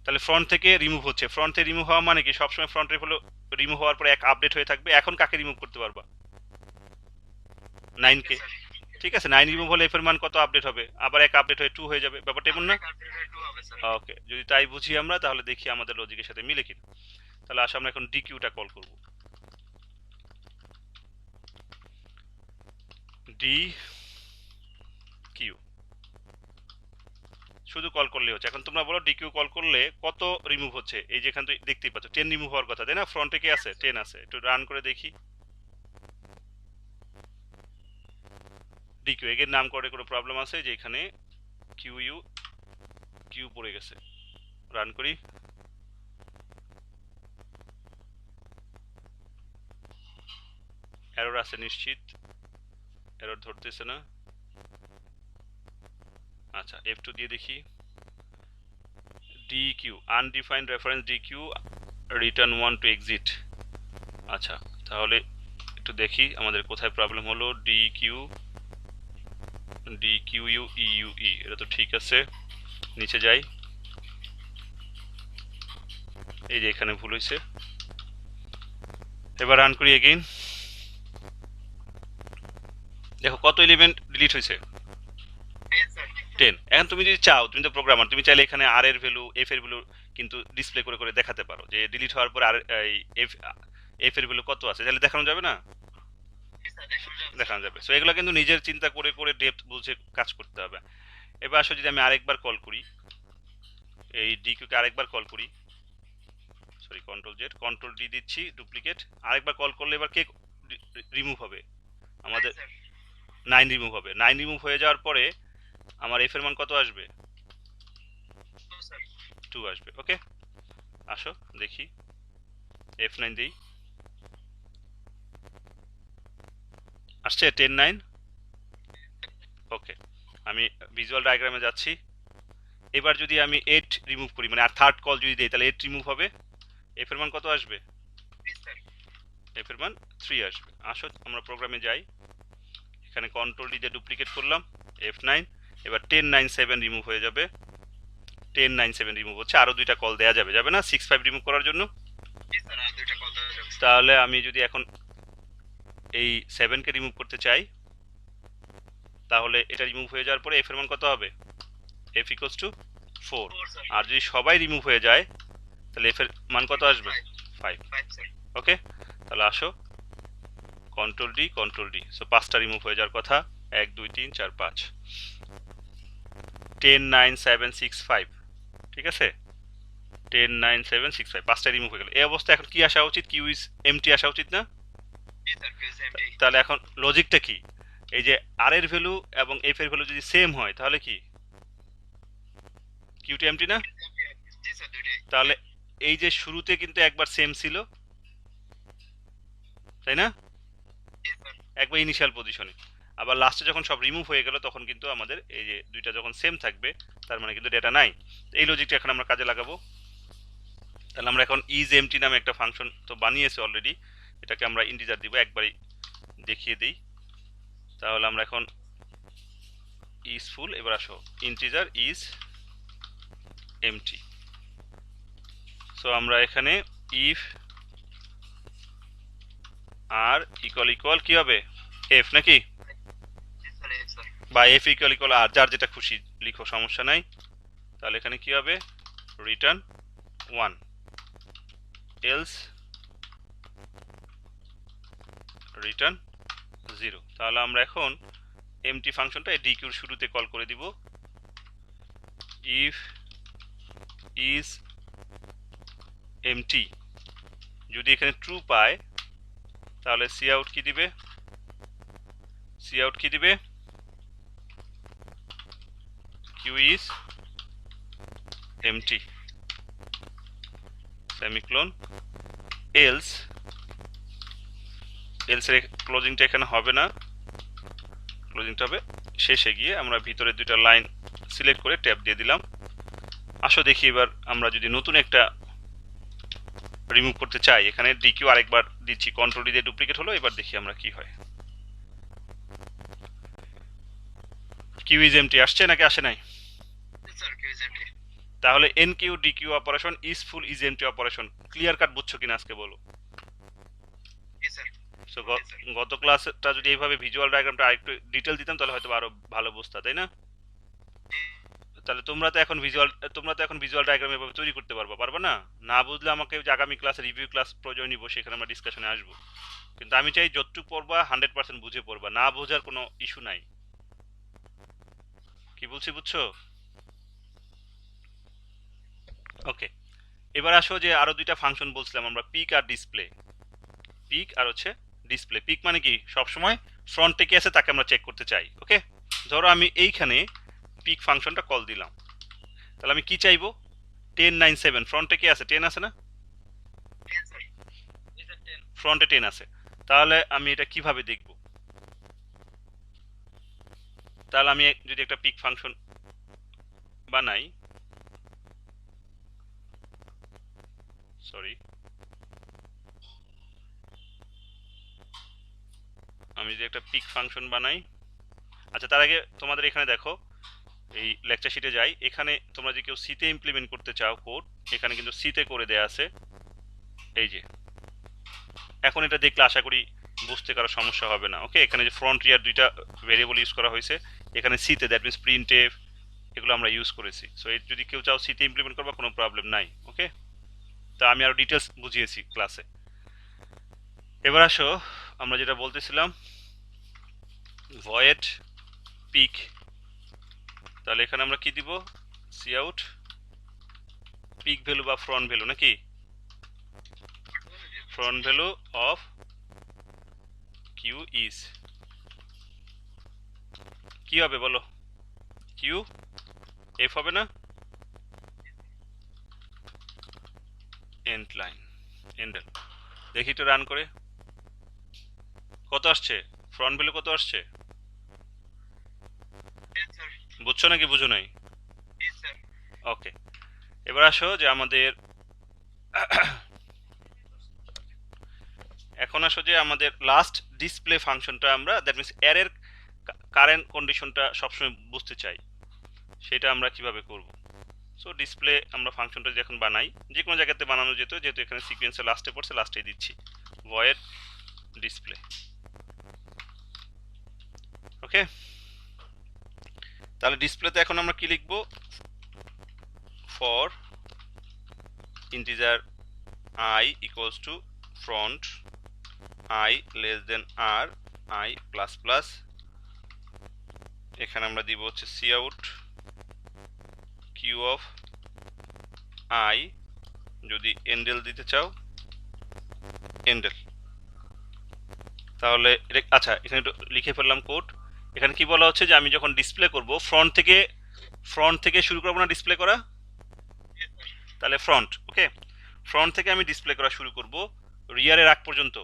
তাহলে ফ্রন্ট থেকে রিমুভ হচ্ছে। ফ্রন্ট থেকে রিমুভ হওয়া মানে কি? সবসময় ফ্রন্টের হলো রিমুভ হওয়ার পরে এক আপডেট হয়ে থাকবে। এখন কাকে রিমুভ করতে পারবা? 9 কে। ঠিক আছে, 9 রিমুভ হলে এফ এর মান কত আপডেট হবে? আবার এক আপডেট হয়ে 2 হয়ে যাবে। ব্যাপারটা এমন না? ওকে, যদি তাই বুঝি আমরা, তাহলে দেখি আমাদের লজিকের সাথে মিলে কিনা। তাহলে আসলে আমরা এখন ডিকিউটা কল করব। ডি কিউ শুধু কল করলে হচ্ছে। এখন তোমরা বলো ডিকিউ কল করলে কত রিমুভ হচ্ছে? এই যে এখানে তো দেখতেই পাচ্ছ 10 রিমুভ হওয়ার কথা, তাই না? ফ্রন্টে কি আছে? 10 আছে। একটু রান করে দেখি। ডিকিউ এর নাম করে কোনো প্রবলেম আছে? যে এখানে কিউ ইউ কিউ পড়ে গেছে। রান করি। এরর আছে নিশ্চিত, এরর ধরতেছে না। আচ্ছা, F2 দিয়ে দেখি। Dequeue undefined reference dequeue return 1 to exit. আচ্ছা, তাহলে একটু দেখি আমাদের কোথায় প্রবলেম হলো। ডিকিউ ডিকিউ ইউ ই, এটা তো ঠিক আছে। নিচে যাই, এই যে এখানে ভুল হয়েছে। এবার রান করি এগেইন। দেখো কত এলিমেন্ট ডিলিট হয়েছে? 10। এখন তুমি যদি চাও, তুমি তো প্রোগ্রামার, তুমি চাইলে এখানে আর এর ভ্যালু, এফ এর ভ্যালু কিন্তু ডিসপ্লে করে করে দেখাতে পারো যে ডিলিট হওয়ার পর আর এফ এফ এর ভ্যালু কত আছে, তাহলে দেখানো যাবে না? দেখানো যাবে। সো এগুলো কিন্তু নিজের চিন্তা করে করে ডেপথ বুঝে কাজ করতে হবে। এবার আসো যদি আমি আরেকবার কল করি, এই ডিকিউকে আরেকবার কল করি, sorry control Z, control D দিচ্ছি, ডুপ্লিকেট। আরেকবার কল করলে এবার কে রিমুভ হবে? আমাদের 9 রিমুভ হবে। 9 রিমুভ হয়ে যাওয়ার পরে আমার এফ এর মান কত আসবে? 2 আসবে। ওকে, আসো দেখি, F9 দিই, আসছে 10 9। ওকে, আমি ভিজুয়াল ডায়াগ্রামে যাচ্ছি। এবার যদি আমি 8 রিমুভ করি, মানে আর থার্ড কল যদি দেই, তাহলে 8 রিমুভ হবে। এফ এর মান কত আসবে? এফ এর মান 3 আসবে। আসো আমরা প্রোগ্রামে যাই, এখানে কন্ট্রোল ডি দিয়ে ডুপ্লিকেট করলাম, F9। এবার 10 9 7 রিমুভ হয়ে যাবে। 10 9 7 রিমুভ হচ্ছে। আরো দুইটা কল দেয়া যাবে, যাবে না 6 5 রিমুভ করার জন্য? তাহলে আমি যদি এখন এই 7 কে রিমুভ করতে চাই, তাহলে এটা রিমুভ হয়ে যাওয়ার পরে এফ এর মান কত হবে? F equals to 4। আর যদি সবাই রিমুভ হয়ে যায়, তাহলে এফ এর মান কত আসবে? 5। ওকে, তাহলে আসো control D, control D. So 5টা রিমুভ হয়ে যাওয়ার কথা, 1 2 3 4 5। 10 9 7 6 5, ঠিক আছে? 10 9 7 6 5, 5টা রিমুভ হয়ে গেল। এই অবস্থা এখন কি আসা উচিত? কিউ ইজ এমটি আসা উচিত না? তাহলে এখন লজিকটা কি? এই যে আর এর ভ্যালু এবং এফ এর ভ্যালু যদি সেম হয়, তাহলে কি কিউটি এমটি না? তাহলে এই যে শুরুতে কিন্তু একবার সেম ছিল, তাই না? একবার ইনিশিয়াল পজিশনে। আবার লাস্টে যখন সব রিমুভ হয়ে গেল, তখন কিন্তু আমাদের এই যে দুইটা যখন সেম থাকবে, তার মানে কিন্তু ডেটা নাই। এই লজিকটা এখন আমরা কাজে লাগাবো। তাহলে আমরা এখন ইজ এমটি নামে একটা ফাংশন তো বানিয়েছি অলরেডি, এটাকে আমরা ইন্টিজার দিব, একবারই দেখিয়ে দিই। তাহলে আমরা এখন ইজ ফুল, এবার আসো ইন্টিজার ইজ এমটি। সো আমরা এখানে ইফ আর ইকুয়াল ইকুয়াল কি হবে? এফ নাকি? বা এফ ইকুয়াল ইকুয়াল আর, যার যেটা খুশি লিখো, সমস্যা নাই। তাহলে এখানে কি হবে? Return 1, else return 0। তাহলে আমরা এখন এমটি ফাংশনটা ডিকিউর শুরুতে কল করে দিব। ইফ ইজ এমটি, যদি এখানে ট্রু পায়, তাহলে সি আউট কি দিবে? সি আউট কি দিবে, queue is empty semicolon, else else এর ক্লোজিংটা এখানে হবে না, ক্লোজিংটা হবে শেষে গিয়ে। আমরা ভিতরে দুইটা লাইন সিলেক্ট করে ট্যাব দিয়ে দিলাম। আসো দেখি এবার আমরা যদি নতুন একটা রিমুভ করতে চাই, এখানে ডিকিউ আরেকবার দিচ্ছি, কন্ট্রোল ডি দিয়ে ডুপ্লিকেট হলো। এবার দেখি আমরা কি হয়। কিউ ইজ এমটি আসছে নাকি আসে নাই? তাহলে enqueue dequeue operation is full is empty operation. Clear cut বুঝছো কিনা আজকে বলো। সো গত ক্লাসটা যদি এইভাবে ভিজুয়াল ডায়াগ্রামটা আরেকটু ডিটেল দিতাম তাহলে হয়তো আরো ভালো বুঝতা, তাই না? তাহলে তোমরা তো এখন ভিজুয়াল ডায়াগ্রাম এভাবে তৈরি করতে পারবা না? না বুঝলে আমাকে যে আগামী ক্লাসে রিভিউ ক্লাস প্রয়োজন নিব, সেখানে আমরা ডিসকাশনে আসবো। কিন্তু আমি চাই যতটুকু পড়বা 100% বুঝে পড়বা, না বোঝার কোনো ইস্যু নাই। কি বলছি বুঝছো? ওকে, এবার আসো যে আরো দুইটা ফাংশন বলছিলাম আমরা, পিক আর ডিসপ্লে। পিক আর হচ্ছে ডিসপ্লে। পিক মানে কি, সবসময় ফ্রন্টে কি আছে তাকে আমরা চেক করতে চাই। ওকে, ধরো আমি এইখানে পিক ফাংশনটা কল দিলাম, তাহলে আমি কি চাইবো, 1097 ফ্রন্টে কি আছে, 10 আছে না? ফ্রন্টে 10 আছে। তাহলে আমি এটা কিভাবে দেখব? তাহলে আমি যদি একটা পিক ফাংশন বানাই, সরি, আমি যদি একটা পিক ফাংশন বানাই, আচ্ছা তার আগে তোমাদের এখানে দেখো, এই লেকচার শিটে যাই, এখানে তোমরা যদি কেউ সিতে ইমপ্লিমেন্ট করতে চাও কোড, এখানে কিন্তু সিতে করে দেয়া আছে। এই যে এখন এটা দেখলে আশা করি বুঝতে কারো সমস্যা হবে না। ওকে, এখানে যে ফ্রন্ট রিয়ার দুইটা ভেরিয়েবল ইউজ করা হয়েছে এখানে সিতে, দ্যাট মিনস প্রিন্টএফ, এগুলো আমরা ইউজ করেছি। সো এই যদি কেউ চাও সিতে ইমপ্লিমেন্ট করবা কোনো প্রবলেম নাই। ওকে, তা আমি আরো ডিটেলস বুঝিয়েছি ক্লাসে। এবার আসো আমরা যেটা বলতেছিলাম, ভয়েড পিক। তাহলে এখানে আমরা কি দিব, সি আউট পিক ভ্যালু বা ফ্রন্ট ভ্যালু, নাকি front value of queue is, কি হবে বলো, কিউ এফ হবে না, এন্ড লাইন, এন্ডেল। দেখি তো রান করে কত আসছে, ফ্রন্ট ভ্যালু কত আসছে, বুঝছো নাকি বুঝো নাই? ওকে, এবার আসো যে আমাদের এখন আসো যে আমাদের লাস্ট ডিসপ্লে ফাংশনটা আমরা, দ্যাট মিনস অ্যারের কারেন্ট কন্ডিশনটা সবসময় বুঝতে চাই, সেটা আমরা কিভাবে করব। সো ডিসপ্লে আমরা ফাংশনটা যখন বানাই, যে কোনো জায়গাতে বানানো যেত, যেহেতু এখানে সিকোয়েন্সে লাস্টে পড়ছে লাস্টেই দিচ্ছি, ভয়েড ডিসপ্লে। ওকে, তাহলে ডিসপ্লেতে এখন আমরা কি লিখব, for integer I equals to front I less than r I plus plus, এখানে আমরা দিব হচ্ছে cout queue of I, যদি এন্ডেল দিতে চাও এন্ডেল। তাহলে আচ্ছা এখানে একটু লিখে ফেললাম কোড। এখানে কি বলা হচ্ছে যে আমি যখন ডিসপ্লে করব, ফ্রন্ট থেকে শুরু করবো না ডিসপ্লে করা, তাহলে ফ্রন্ট। ওকে, ফ্রন্ট থেকে আমি ডিসপ্লে করা শুরু করব রিয়ারের আগ পর্যন্ত,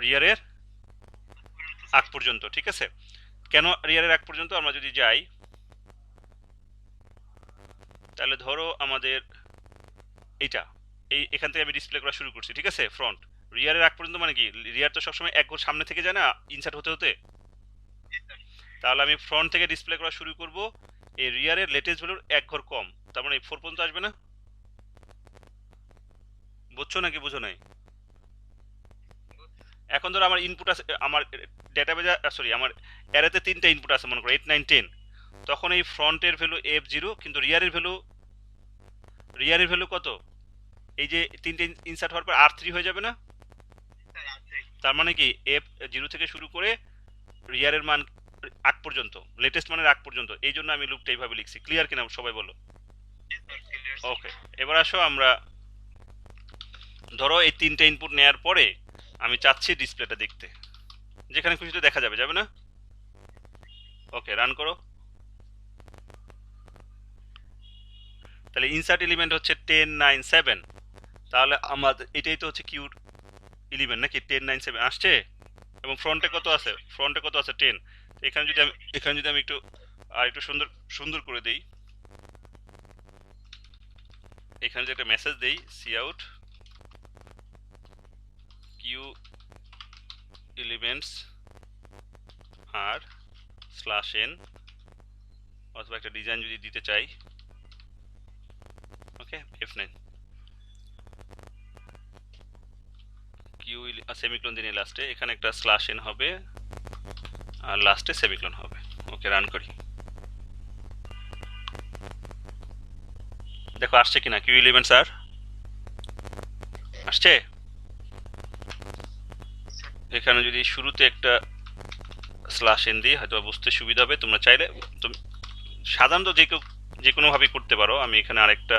রিয়ারের আগ পর্যন্ত। ঠিক আছে, কেন রিয়ারের আগ পর্যন্ত? আমরা যদি যাই, তাহলে ধরো আমাদের এইটা, এখান থেকে আমি ডিসপ্লে করা শুরু করছি। ঠিক আছে, ফ্রন্ট রিয়ারের আগ পর্যন্ত মানে কি, রিয়ার তো সবসময় এক ঘর সামনে থেকে যায় না ইনসার্ট হতে হতে। তাহলে আমি ফ্রন্ট থেকে ডিসপ্লে করা শুরু করব এই রিয়ারের লেটেস্ট ভ্যালুর এক ঘর কম, তার মানে 4 পর্যন্ত আসবে না? বুঝছো নাকি বুঝো নাই? এখন ধরো আমার ইনপুট আছে, আমার ডেটাবেজে, সরি আমার অ্যারেতে 3টা ইনপুট আছে মনে করো 8 9 10, তখন এই ফ্রন্টের ভ্যালু F0, কিন্তু রিয়ারের ভ্যালু কত, এই যে 3টে ইনসার্ট হওয়ার পর R3 হয়ে যাবে না? তার মানে কি F0 থেকে শুরু করে রিয়ারের মান আগ পর্যন্ত, লেটেস্ট মানের আগ পর্যন্ত। এই জন্য আমি লুপটা এইভাবে লিখছি। ক্লিয়ার কিনা সবাই বলো? ওকে, এবার আসো আমরা ধরো এই 3টে ইনপুট নেওয়ার পরে আমি চাচ্ছি ডিসপ্লেটা দেখতে, যেখানে খুশি তো দেখা যাবে, যাবে না? ওকে, রান করো। তাহলে ইনসার্ট এলিমেন্ট হচ্ছে 10 9 7। তাহলে আমাদের এটাই তো হচ্ছে কিউ এলিমেন্ট নাকি? 10 9 7 আসছে। এবং ফ্রন্টে কত আছে? ফ্রন্টে কত আছে? 10। এখানে যদি আমি একটু আর একটু সুন্দর সুন্দর করে দেই, এখানে যে একটা মেসেজ দেই, সি আউট কিউ এলিমেন্টস আর স্ল্যাশ এন, অথবা একটা ডিজাইন যদি দিতে চাই, ওকে, F9 কিউ সেমিক্লোন দিয়ে লাস্টে এখানে একটা স্ল্যাশ এন হবে আর লাস্টে সেমিক্লোন হবে। ওকে, রান করি। দেখো আসছে কিনা কিউ এলিমেন্টস আর আসছে। এখানে যদি শুরুতে একটা স্ল্যাশ এন দিই হয়তো বুঝতে সুবিধা হবে। তোমরা চাইলে সাধারণত যে কোনোভাবেই করতে পারো। আমি এখানে আরেকটা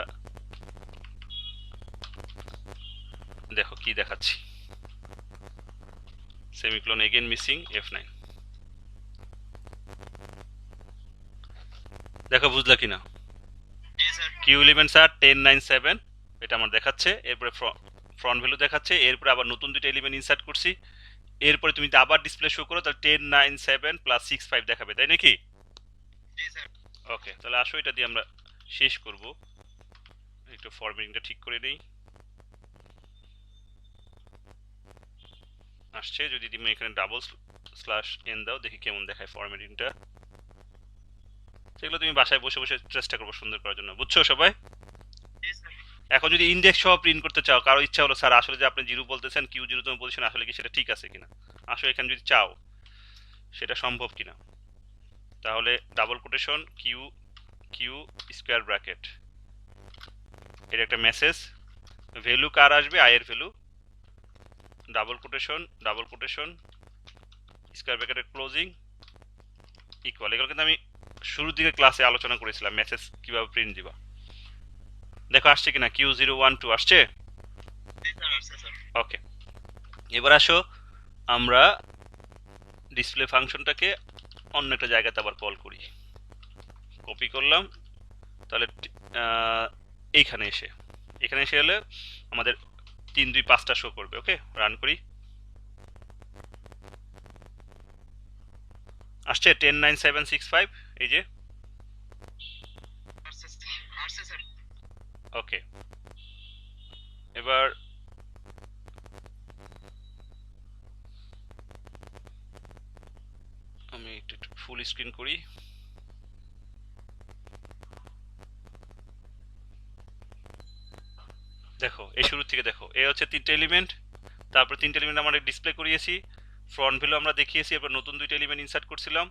দেখো কি দেখাচ্ছি, সেমিক্লোন এগেন মিসিং F9। দেখো বুঝলা কিনা? কিউ এলিমেন্টস আর 10 9 7 এটা আমার দেখাচ্ছে। এরপরে ফ্রন্ট ভ্যালু দেখাচ্ছে। এরপরে আবার নতুন দুটো এলিমেন্ট ইনসার্ট করছি। এরপরে তুমি আবার ডিসপ্লে শো করো, তাহলে 10 9 7 প্লাস 6 5 দেখাবে, তাই নাকি? ওকে, তাহলে আসো এটা দিয়ে আমরা শেষ করব। একটু ফরম্যাটিংটা ঠিক করে নেই। আসছে, যদি তুমি এখানে ডাবল স্ল্যাশ এন দাও দেখি কেমন দেখায় ফরম্যাটিংটা। সেগুলো তুমি বাসায় বসে বসে চেষ্টা করবো সুন্দর করার জন্য, বুঝছো সবাই? এখন যদি ইন্ডেক্স সহ প্রিন্ট করতে চাও, কারো ইচ্ছা হলো স্যার আসলে যে আপনি জিরো বলতেছেন কিউ জিরো তুমি বলছেন, আসলে কি সেটা ঠিক আছে কিনা, আসলে এখানে যদি চাও সেটা সম্ভব কিনা, তাহলে double quotation queue queue square bracket, এটা একটা মেসেজ, ভ্যালু কার আসবে, আই এর ভ্যালু, ডাবল কোটেশন স্কোয়ার ব্র্যাকেটের ক্লোজিং ইকুয়াল। এগুলো কিন্তু আমি শুরুর দিকে ক্লাসে আলোচনা করেছিলাম, মেসেজ কিভাবে প্রিন্ট দিবা। দেখো আসছে কিনা কিউ 012 আসছে। ওকে, এবার আসো আমরা ডিসপ্লে ফাংশনটাকে অন্য একটা জায়গাতে আবার কল করি। কপি করলাম, তাহলে এখানে এসে হলে আমাদের 3 2 5টা শো করবে। ওকে, রান করি। আসছে 10 9 7 6 5, এই যে। ওকে, এবার আমি একটু ফুল স্ক্রিন করি। দেখো এই শুরু থেকে দেখো, এই হচ্ছে 3টে এলিমেন্ট, তারপর 3টে এলিমেন্ট আমরা ডিসপ্লে করিয়েছি, ফ্রন্ট ভ্যালু আমরা দেখিয়েছি, এবার নতুন 2টা এলিমেন্ট ইনসার্ট করছিলাম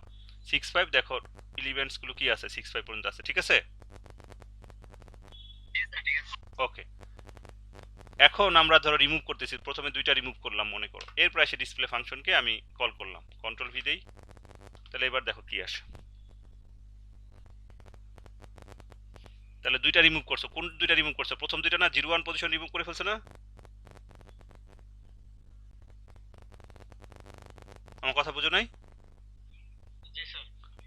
6 5। দেখো এলিমেন্টস গুলো কি আছে, 6 5 পর্যন্ত আছে, ঠিক আছে? ওকে, এখন আমরা ধরো রিমুভ করতেছি, প্রথমে 2টা রিমুভ করলাম মনে করো, এরপর এসে ডিসপ্লে ফাংশনকে আমি কল করলাম, কন্ট্রোল ভি দেই, তাহলে এবার দেখো কি আসে। তাহলে 2টা রিমুভ করছো, কোন 2টা রিমুভ করছো? প্রথম 2টা না, 01 পজিশন রিমুভ করে ফেলছো না? আমার কথা বুঝো নাই?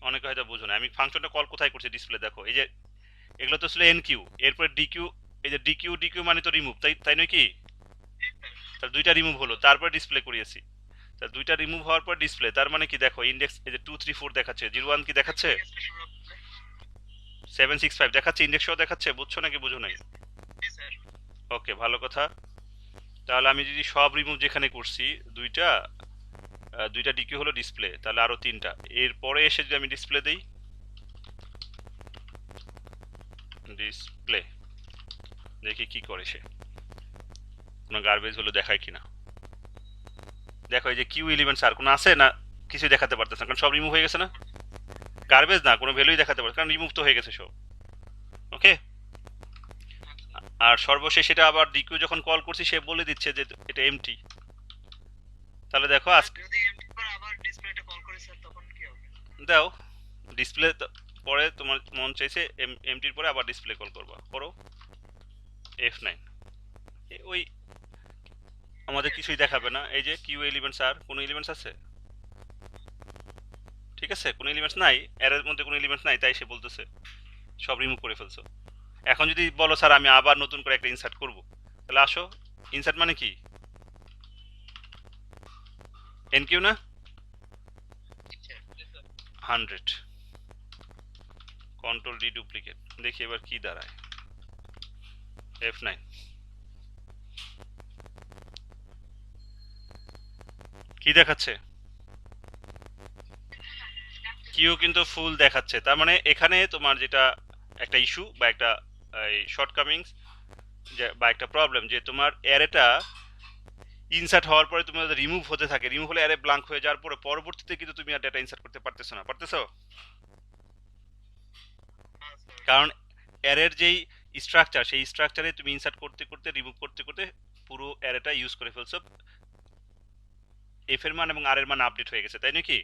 অনেকে হয়তো বুঝো না, আমি ফাংশনটা কল কোথায় করছি, ডিসপ্লে দেখো, এই যে এগুলো তো ছিল এন কিউ, এরপরে ডিকিউ, এই যে ডিকিউ ডিকিউ মানে তো রিমুভ, তাই তাই নয় কি? তাহলে 2টা রিমুভ হলো, তারপর ডিসপ্লে করিয়েছি, তাহলে 2টা রিমুভ হওয়ার পর ডিসপ্লে, তার মানে কি দেখো ইন্ডেক্স এই যে 2 3 4 দেখাচ্ছে, 01 কি দেখাচ্ছে, 7 6 5 দেখাচ্ছে, ইন্ডেক্স সহ দেখাচ্ছে, বুঝছো নাকি বুঝো নাই? ওকে, ভালো কথা। তাহলে আমি যদি সব রিমুভ যেখানে করছি, 2টা ডিকিউ হলো ডিসপ্লে, তাহলে আরো 3টা, এরপরে এসে যদি আমি ডিসপ্লে দেই, ডিসপ্লে দেখি কি করে সে, কোনো গার্বেজ হলো দেখায় কিনা। দেখো এই যে কিউ এলিমেন্টস আর কোনো আছে না, কিছু দেখাতে পারতেছে না, কারণ সব রিমুভ হয়ে গেছে না, গার্বেজ না, কোনো ভ্যালুই দেখাতে পারছে, কারণ রিমুভ তো হয়ে গেছে সব। ওকে, আর সর্বশেষ এটা আবার ডিকিউ যখন কল করছি সে বলে দিচ্ছে যে এটা এমটি। তাহলে দেখো আজকে দাও ডিসপ্লে, পরে তোমার মন চাইছে এমটির পরে আবার ডিসপ্লে কল করবা, করো F9, ওই আমাদের কিছুই দেখাবে না। এই যে কিউ এলিমেন্টস আর কোনো এলিমেন্টস আছে, ঠিক আছে, কোনো এলিমেন্টস নাই, অ্যারের মধ্যে কোনো এলিমেন্টস নাই, তাই সে বলতেছে সব রিমুভ করে ফেলছো। এখন যদি বলো স্যার আমি আবার নতুন করে একটা ইনসার্ট করব, তাহলে আসো। ইনসার্ট মানে কি? এনকিউ না? 100, কন্ট্রোল ডি ডুপ্লিকেট, দেখি এবার কি দাঁড়ায়। F9, কি দেখাচ্ছে? কিউ কিন্তু ফুল দেখাচ্ছে। তার মানে এখানে তোমার যেটা একটা ইস্যু বা একটা শর্টকামিংস বা একটা প্রবলেম, যে তোমার অ্যারেটা ইনসার্ট হওয়ার পরে তুমি রিমুভ হতে থাকে, রিমুভ হলে অ্যারে ব্ল্যাঙ্ক হয়ে যাওয়ার পরে পরবর্তীতে কিন্তু তুমি আর ডেটা ইনসার্ট করতে পারতেছো না। পারতেছো? কারণ অ্যারের যেই স্ট্রাকচার, সেই স্ট্রাকচারে তুমি ইনসার্ট করতে করতে রিমুভ করতে করতে পুরো অ্যারেটা ইউজ করে ফেলছো, এফ এর মান এবং আর এর মান আপডেট হয়ে গেছে, তাই নাকি?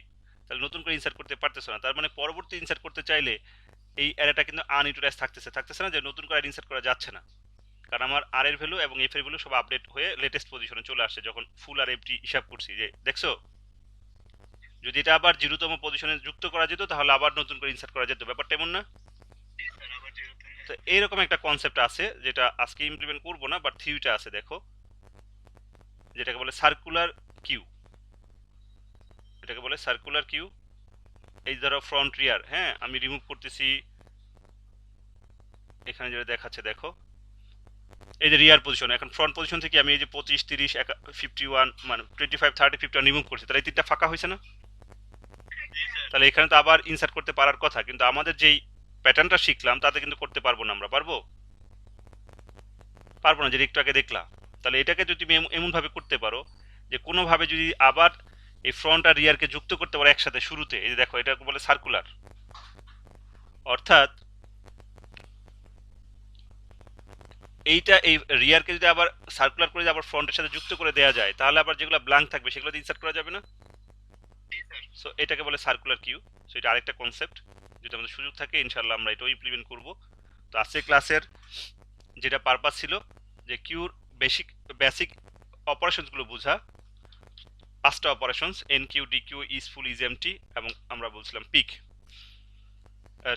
তাহলে নতুন করে ইনসার্ট করতে পারতেছো না। তার মানে পরবর্তী ইনসার্ট করতে চাইলে এই অ্যারেটা কিন্তু আনইউটিলাইজ থাকতেছে না, যে নতুন করে ইনসার্ট করা যাচ্ছে না, কারণ আমার আর এর ভ্যালু এবং এফ এর ভ্যালু সব আপডেট হয়ে লেটেস্ট পজিশনে চলে আসছে যখন ফুল আর এফটি হিসাব করছি। যে দেখছো, যদি এটা আবার জিরোতম পজিশনে যুক্ত করা যেত তাহলে আবার নতুন করে ইনসার্ট করা যেত, ব্যাপারটা এমন না? তো এইরকম একটা কনসেপ্ট আছে যেটা আজকে ইমপ্লিমেন্ট করবো না, বাট থিওরিটা আছে দেখো, যেটাকে বলে সার্কুলার কিউ। এটাকে বলে সার্কুলার কিউ। এই ধরো ফ্রন্ট রিয়ার, হ্যাঁ আমি রিমুভ করতেছি, এখানে যেটা দেখাচ্ছে দেখো, এই যে রিয়ার পজিশন, এখন ফ্রন্ট পজিশন থেকে আমি এই যে 25, 30, 51, মানে 25, 30, 51 রিমুভ করছি, তাহলে এই তিনটা ফাঁকা হয়েছে না? তাহলে এখানে তো আবার ইনসার্ট করতে পারার কথা, কিন্তু আমাদের যেই প্যাটার্নটা শিখলাম তাতে কিন্তু করতে পারবো না। আমরা পারবো? পারবো না, যেটা একটু আগে দেখলাম। তাহলে এটাকে যদি তুমি এমনভাবে করতে পারো যে কোনোভাবে যদি আবার এই ফ্রন্ট আর রিয়ারকে যুক্ত করতে পারো একসাথে শুরুতে, এই যে দেখো এটাকে বলে সার্কুলার। অর্থাৎ এইটা এই রিয়ারকে যদি আবার সার্কুলার করে আবার ফ্রন্টের সাথে যুক্ত করে দেওয়া যায়, তাহলে আবার যেগুলো ব্ল্যাঙ্ক থাকবে সেগুলো ইনসার্ট করা যাবে না? সো এটাকে বলে সার্কুলার কিউ। সো এটা আরেকটা কনসেপ্ট, যদি আমাদের সুযোগ থাকে ইনশাল্লাহ আমরা এটাও ইমপ্লিমেন্ট করব। তো আজকের ক্লাসের যেটা পারপাস ছিল যে কিউর বেসিক অপারেশনসগুলো বোঝা, 5টা operations, enqueue, dequeue, is full, is empty, এবং আমরা বলছিলাম পিক।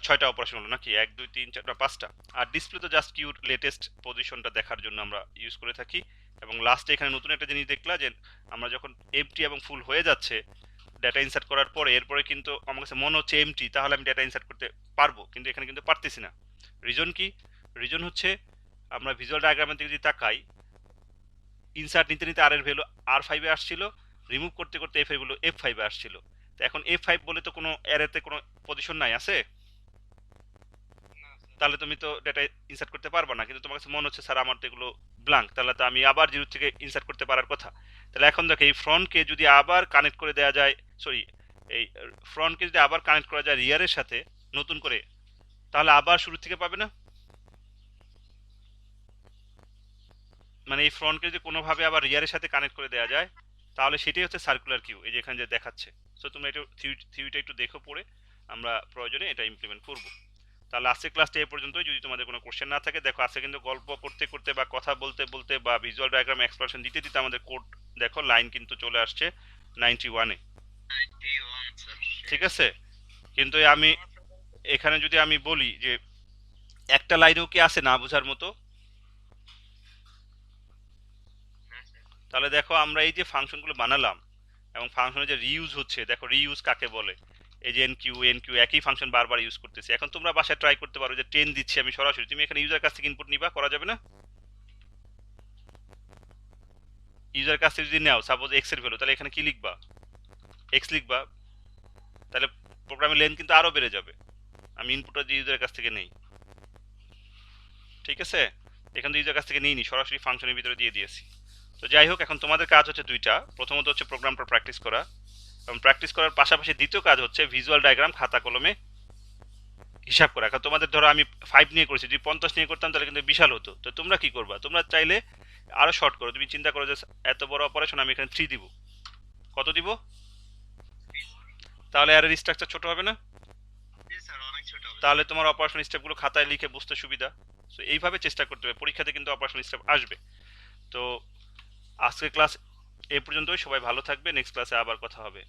6টা অপারেশন হলো নাকি, 1 2 3 4 5টা। আর ডিসপ্লে তো জাস্ট কিউর লেটেস্ট পজিশনটা দেখার জন্য আমরা ইউজ করে থাকি। এবং লাস্টে এখানে নতুন একটা জিনিস দেখলা যে আমরা যখন এমটি এবং ফুল হয়ে যাচ্ছে ডেটা ইনসার্ট করার পরে, এরপরে কিন্তু আমার কাছে মনে হচ্ছে এমটি, তাহলে আমি ডেটা ইনসার্ট করতে পারবো, কিন্তু এখানে কিন্তু পারতেছি না। রিজন কি? রিজন হচ্ছে আমরা ভিজুয়াল ডায়াগ্রামের দিকে যদি তাকাই, ইনসার্ট নিতে নিতে আর এর ভ্যালু আর5 এ আসছিল, রিমুভ করতে করতে এফ এর ভ্যালু F5 এ আসছিল। তো এখন F5 বলে তো কোনো অ্যারেতে কোনো পজিশন নাই, আছে? তাহলে তুমি তো ডেটা ইনসার্ট করতে পারবে না, কিন্তু তোমার কাছে মনে হচ্ছে স্যার আমার তো এগুলো ব্ল্যাঙ্ক, তাহলে তো আমি আবার জিরো থেকে ইনসার্ট করতে পারার কথা। তাহলে এখন দেখো এই ফ্রন্টকে যদি আবার কানেক্ট করে দেওয়া যায়, সরি, এই ফ্রন্টকে যদি আবার কানেক্ট করা যায় রিয়ারের সাথে নতুন করে, তাহলে আবার শুরু থেকে পাবে না? মানে এই ফ্রন্টকে যদি কোনোভাবে আবার রিয়ারের সাথে কানেক্ট করে দেওয়া যায়, তাহলে সেটাই হচ্ছে সার্কুলার কিউ, এই যে এখানে যে দেখাচ্ছে। সো তোমরা একটু থিওরিটা একটু দেখো পড়ে, আমরা প্রয়োজনে এটা ইমপ্লিমেন্ট করব। তাহলে আজকের ক্লাসটা এই পর্যন্তই। যদি তোমাদের কোনো কোশ্চেন না থাকে, দেখো আজকে কিন্তু গল্প করতে করতে বা কথা বলতে বলতে বা ভিজুয়াল ডায়াগ্রাম এক্সপ্লেনেশন দিতে দিতে আমাদের কোড দেখো লাইন কিন্তু চলে আসছে 91-এ। ঠিক আছে, কিন্তু আমি এখানে যদি আমি বলি যে একটা লাইনও কি আছে না বোঝার মতো, তাহলে দেখো আমরা এই যে ফাংশনগুলো বানালাম এবং ফাংশনের যে রিইউজ হচ্ছে, দেখো রিইউজ কাকে বলে। এই যে এন কিউ একই ফাংশন বারবার ইউজ করতেছি। এখন তোমরা বাসায় ট্রাই করতে পারো যে 10 দিচ্ছি আমি সরাসরি, তুমি এখানে ইউজার কাছ থেকে ইনপুট নিবা, করা যাবে না? ইউজার কাছ থেকে যদি নাও সাপোজ এক্স এর ভ্যালু, তাহলে এখানে কি লিখবা? এক্স লিখবা, তাহলে প্রোগ্রামের লেন্থ কিন্তু আরো বেড়ে যাবে। আমি ইনপুটটা যে ইউজারের কাছ থেকে নেই, ঠিক আছে, এখান থেকে ইউজার কাছ থেকে নিইনি, সরাসরি ফাংশনের ভিতরে দিয়ে দিয়েছি। তো যাই হোক, এখন তোমাদের কাজ হচ্ছে দুইটা। প্রথমত হচ্ছে প্রোগ্রামটা প্র্যাকটিস করা, এবং প্র্যাকটিস করার পাশাপাশি দ্বিতীয় কাজ হচ্ছে ভিজুয়াল ডায়াগ্রাম খাতা কলমে হিসাব করা। এখন তোমাদের ধরো আমি 5 নিয়ে করেছি, যদি 50 নিয়ে করতাম তাহলে কিন্তু বিশাল হতো। তো তোমরা কি করবা? তোমরা চাইলে আরো শর্ট করো। তুমি চিন্তা করো যে এত বড় অপারেশন আমি এখানে 3 দিব, কত দিব? তাহলে আর স্ট্রাকচার ছোট হবে না? তাহলে তোমার অপারেশন স্টেপগুলো খাতায় লিখে বুঝতে সুবিধা। তো এইভাবে চেষ্টা করতে হবে, পরীক্ষাতে কিন্তু অপারেশন স্টেপ আসবে। তো আজকের ক্লাস এ পর্যন্তই, সবাই ভালো থাকবে, নেক্সট ক্লাসে আবার কথা হবে।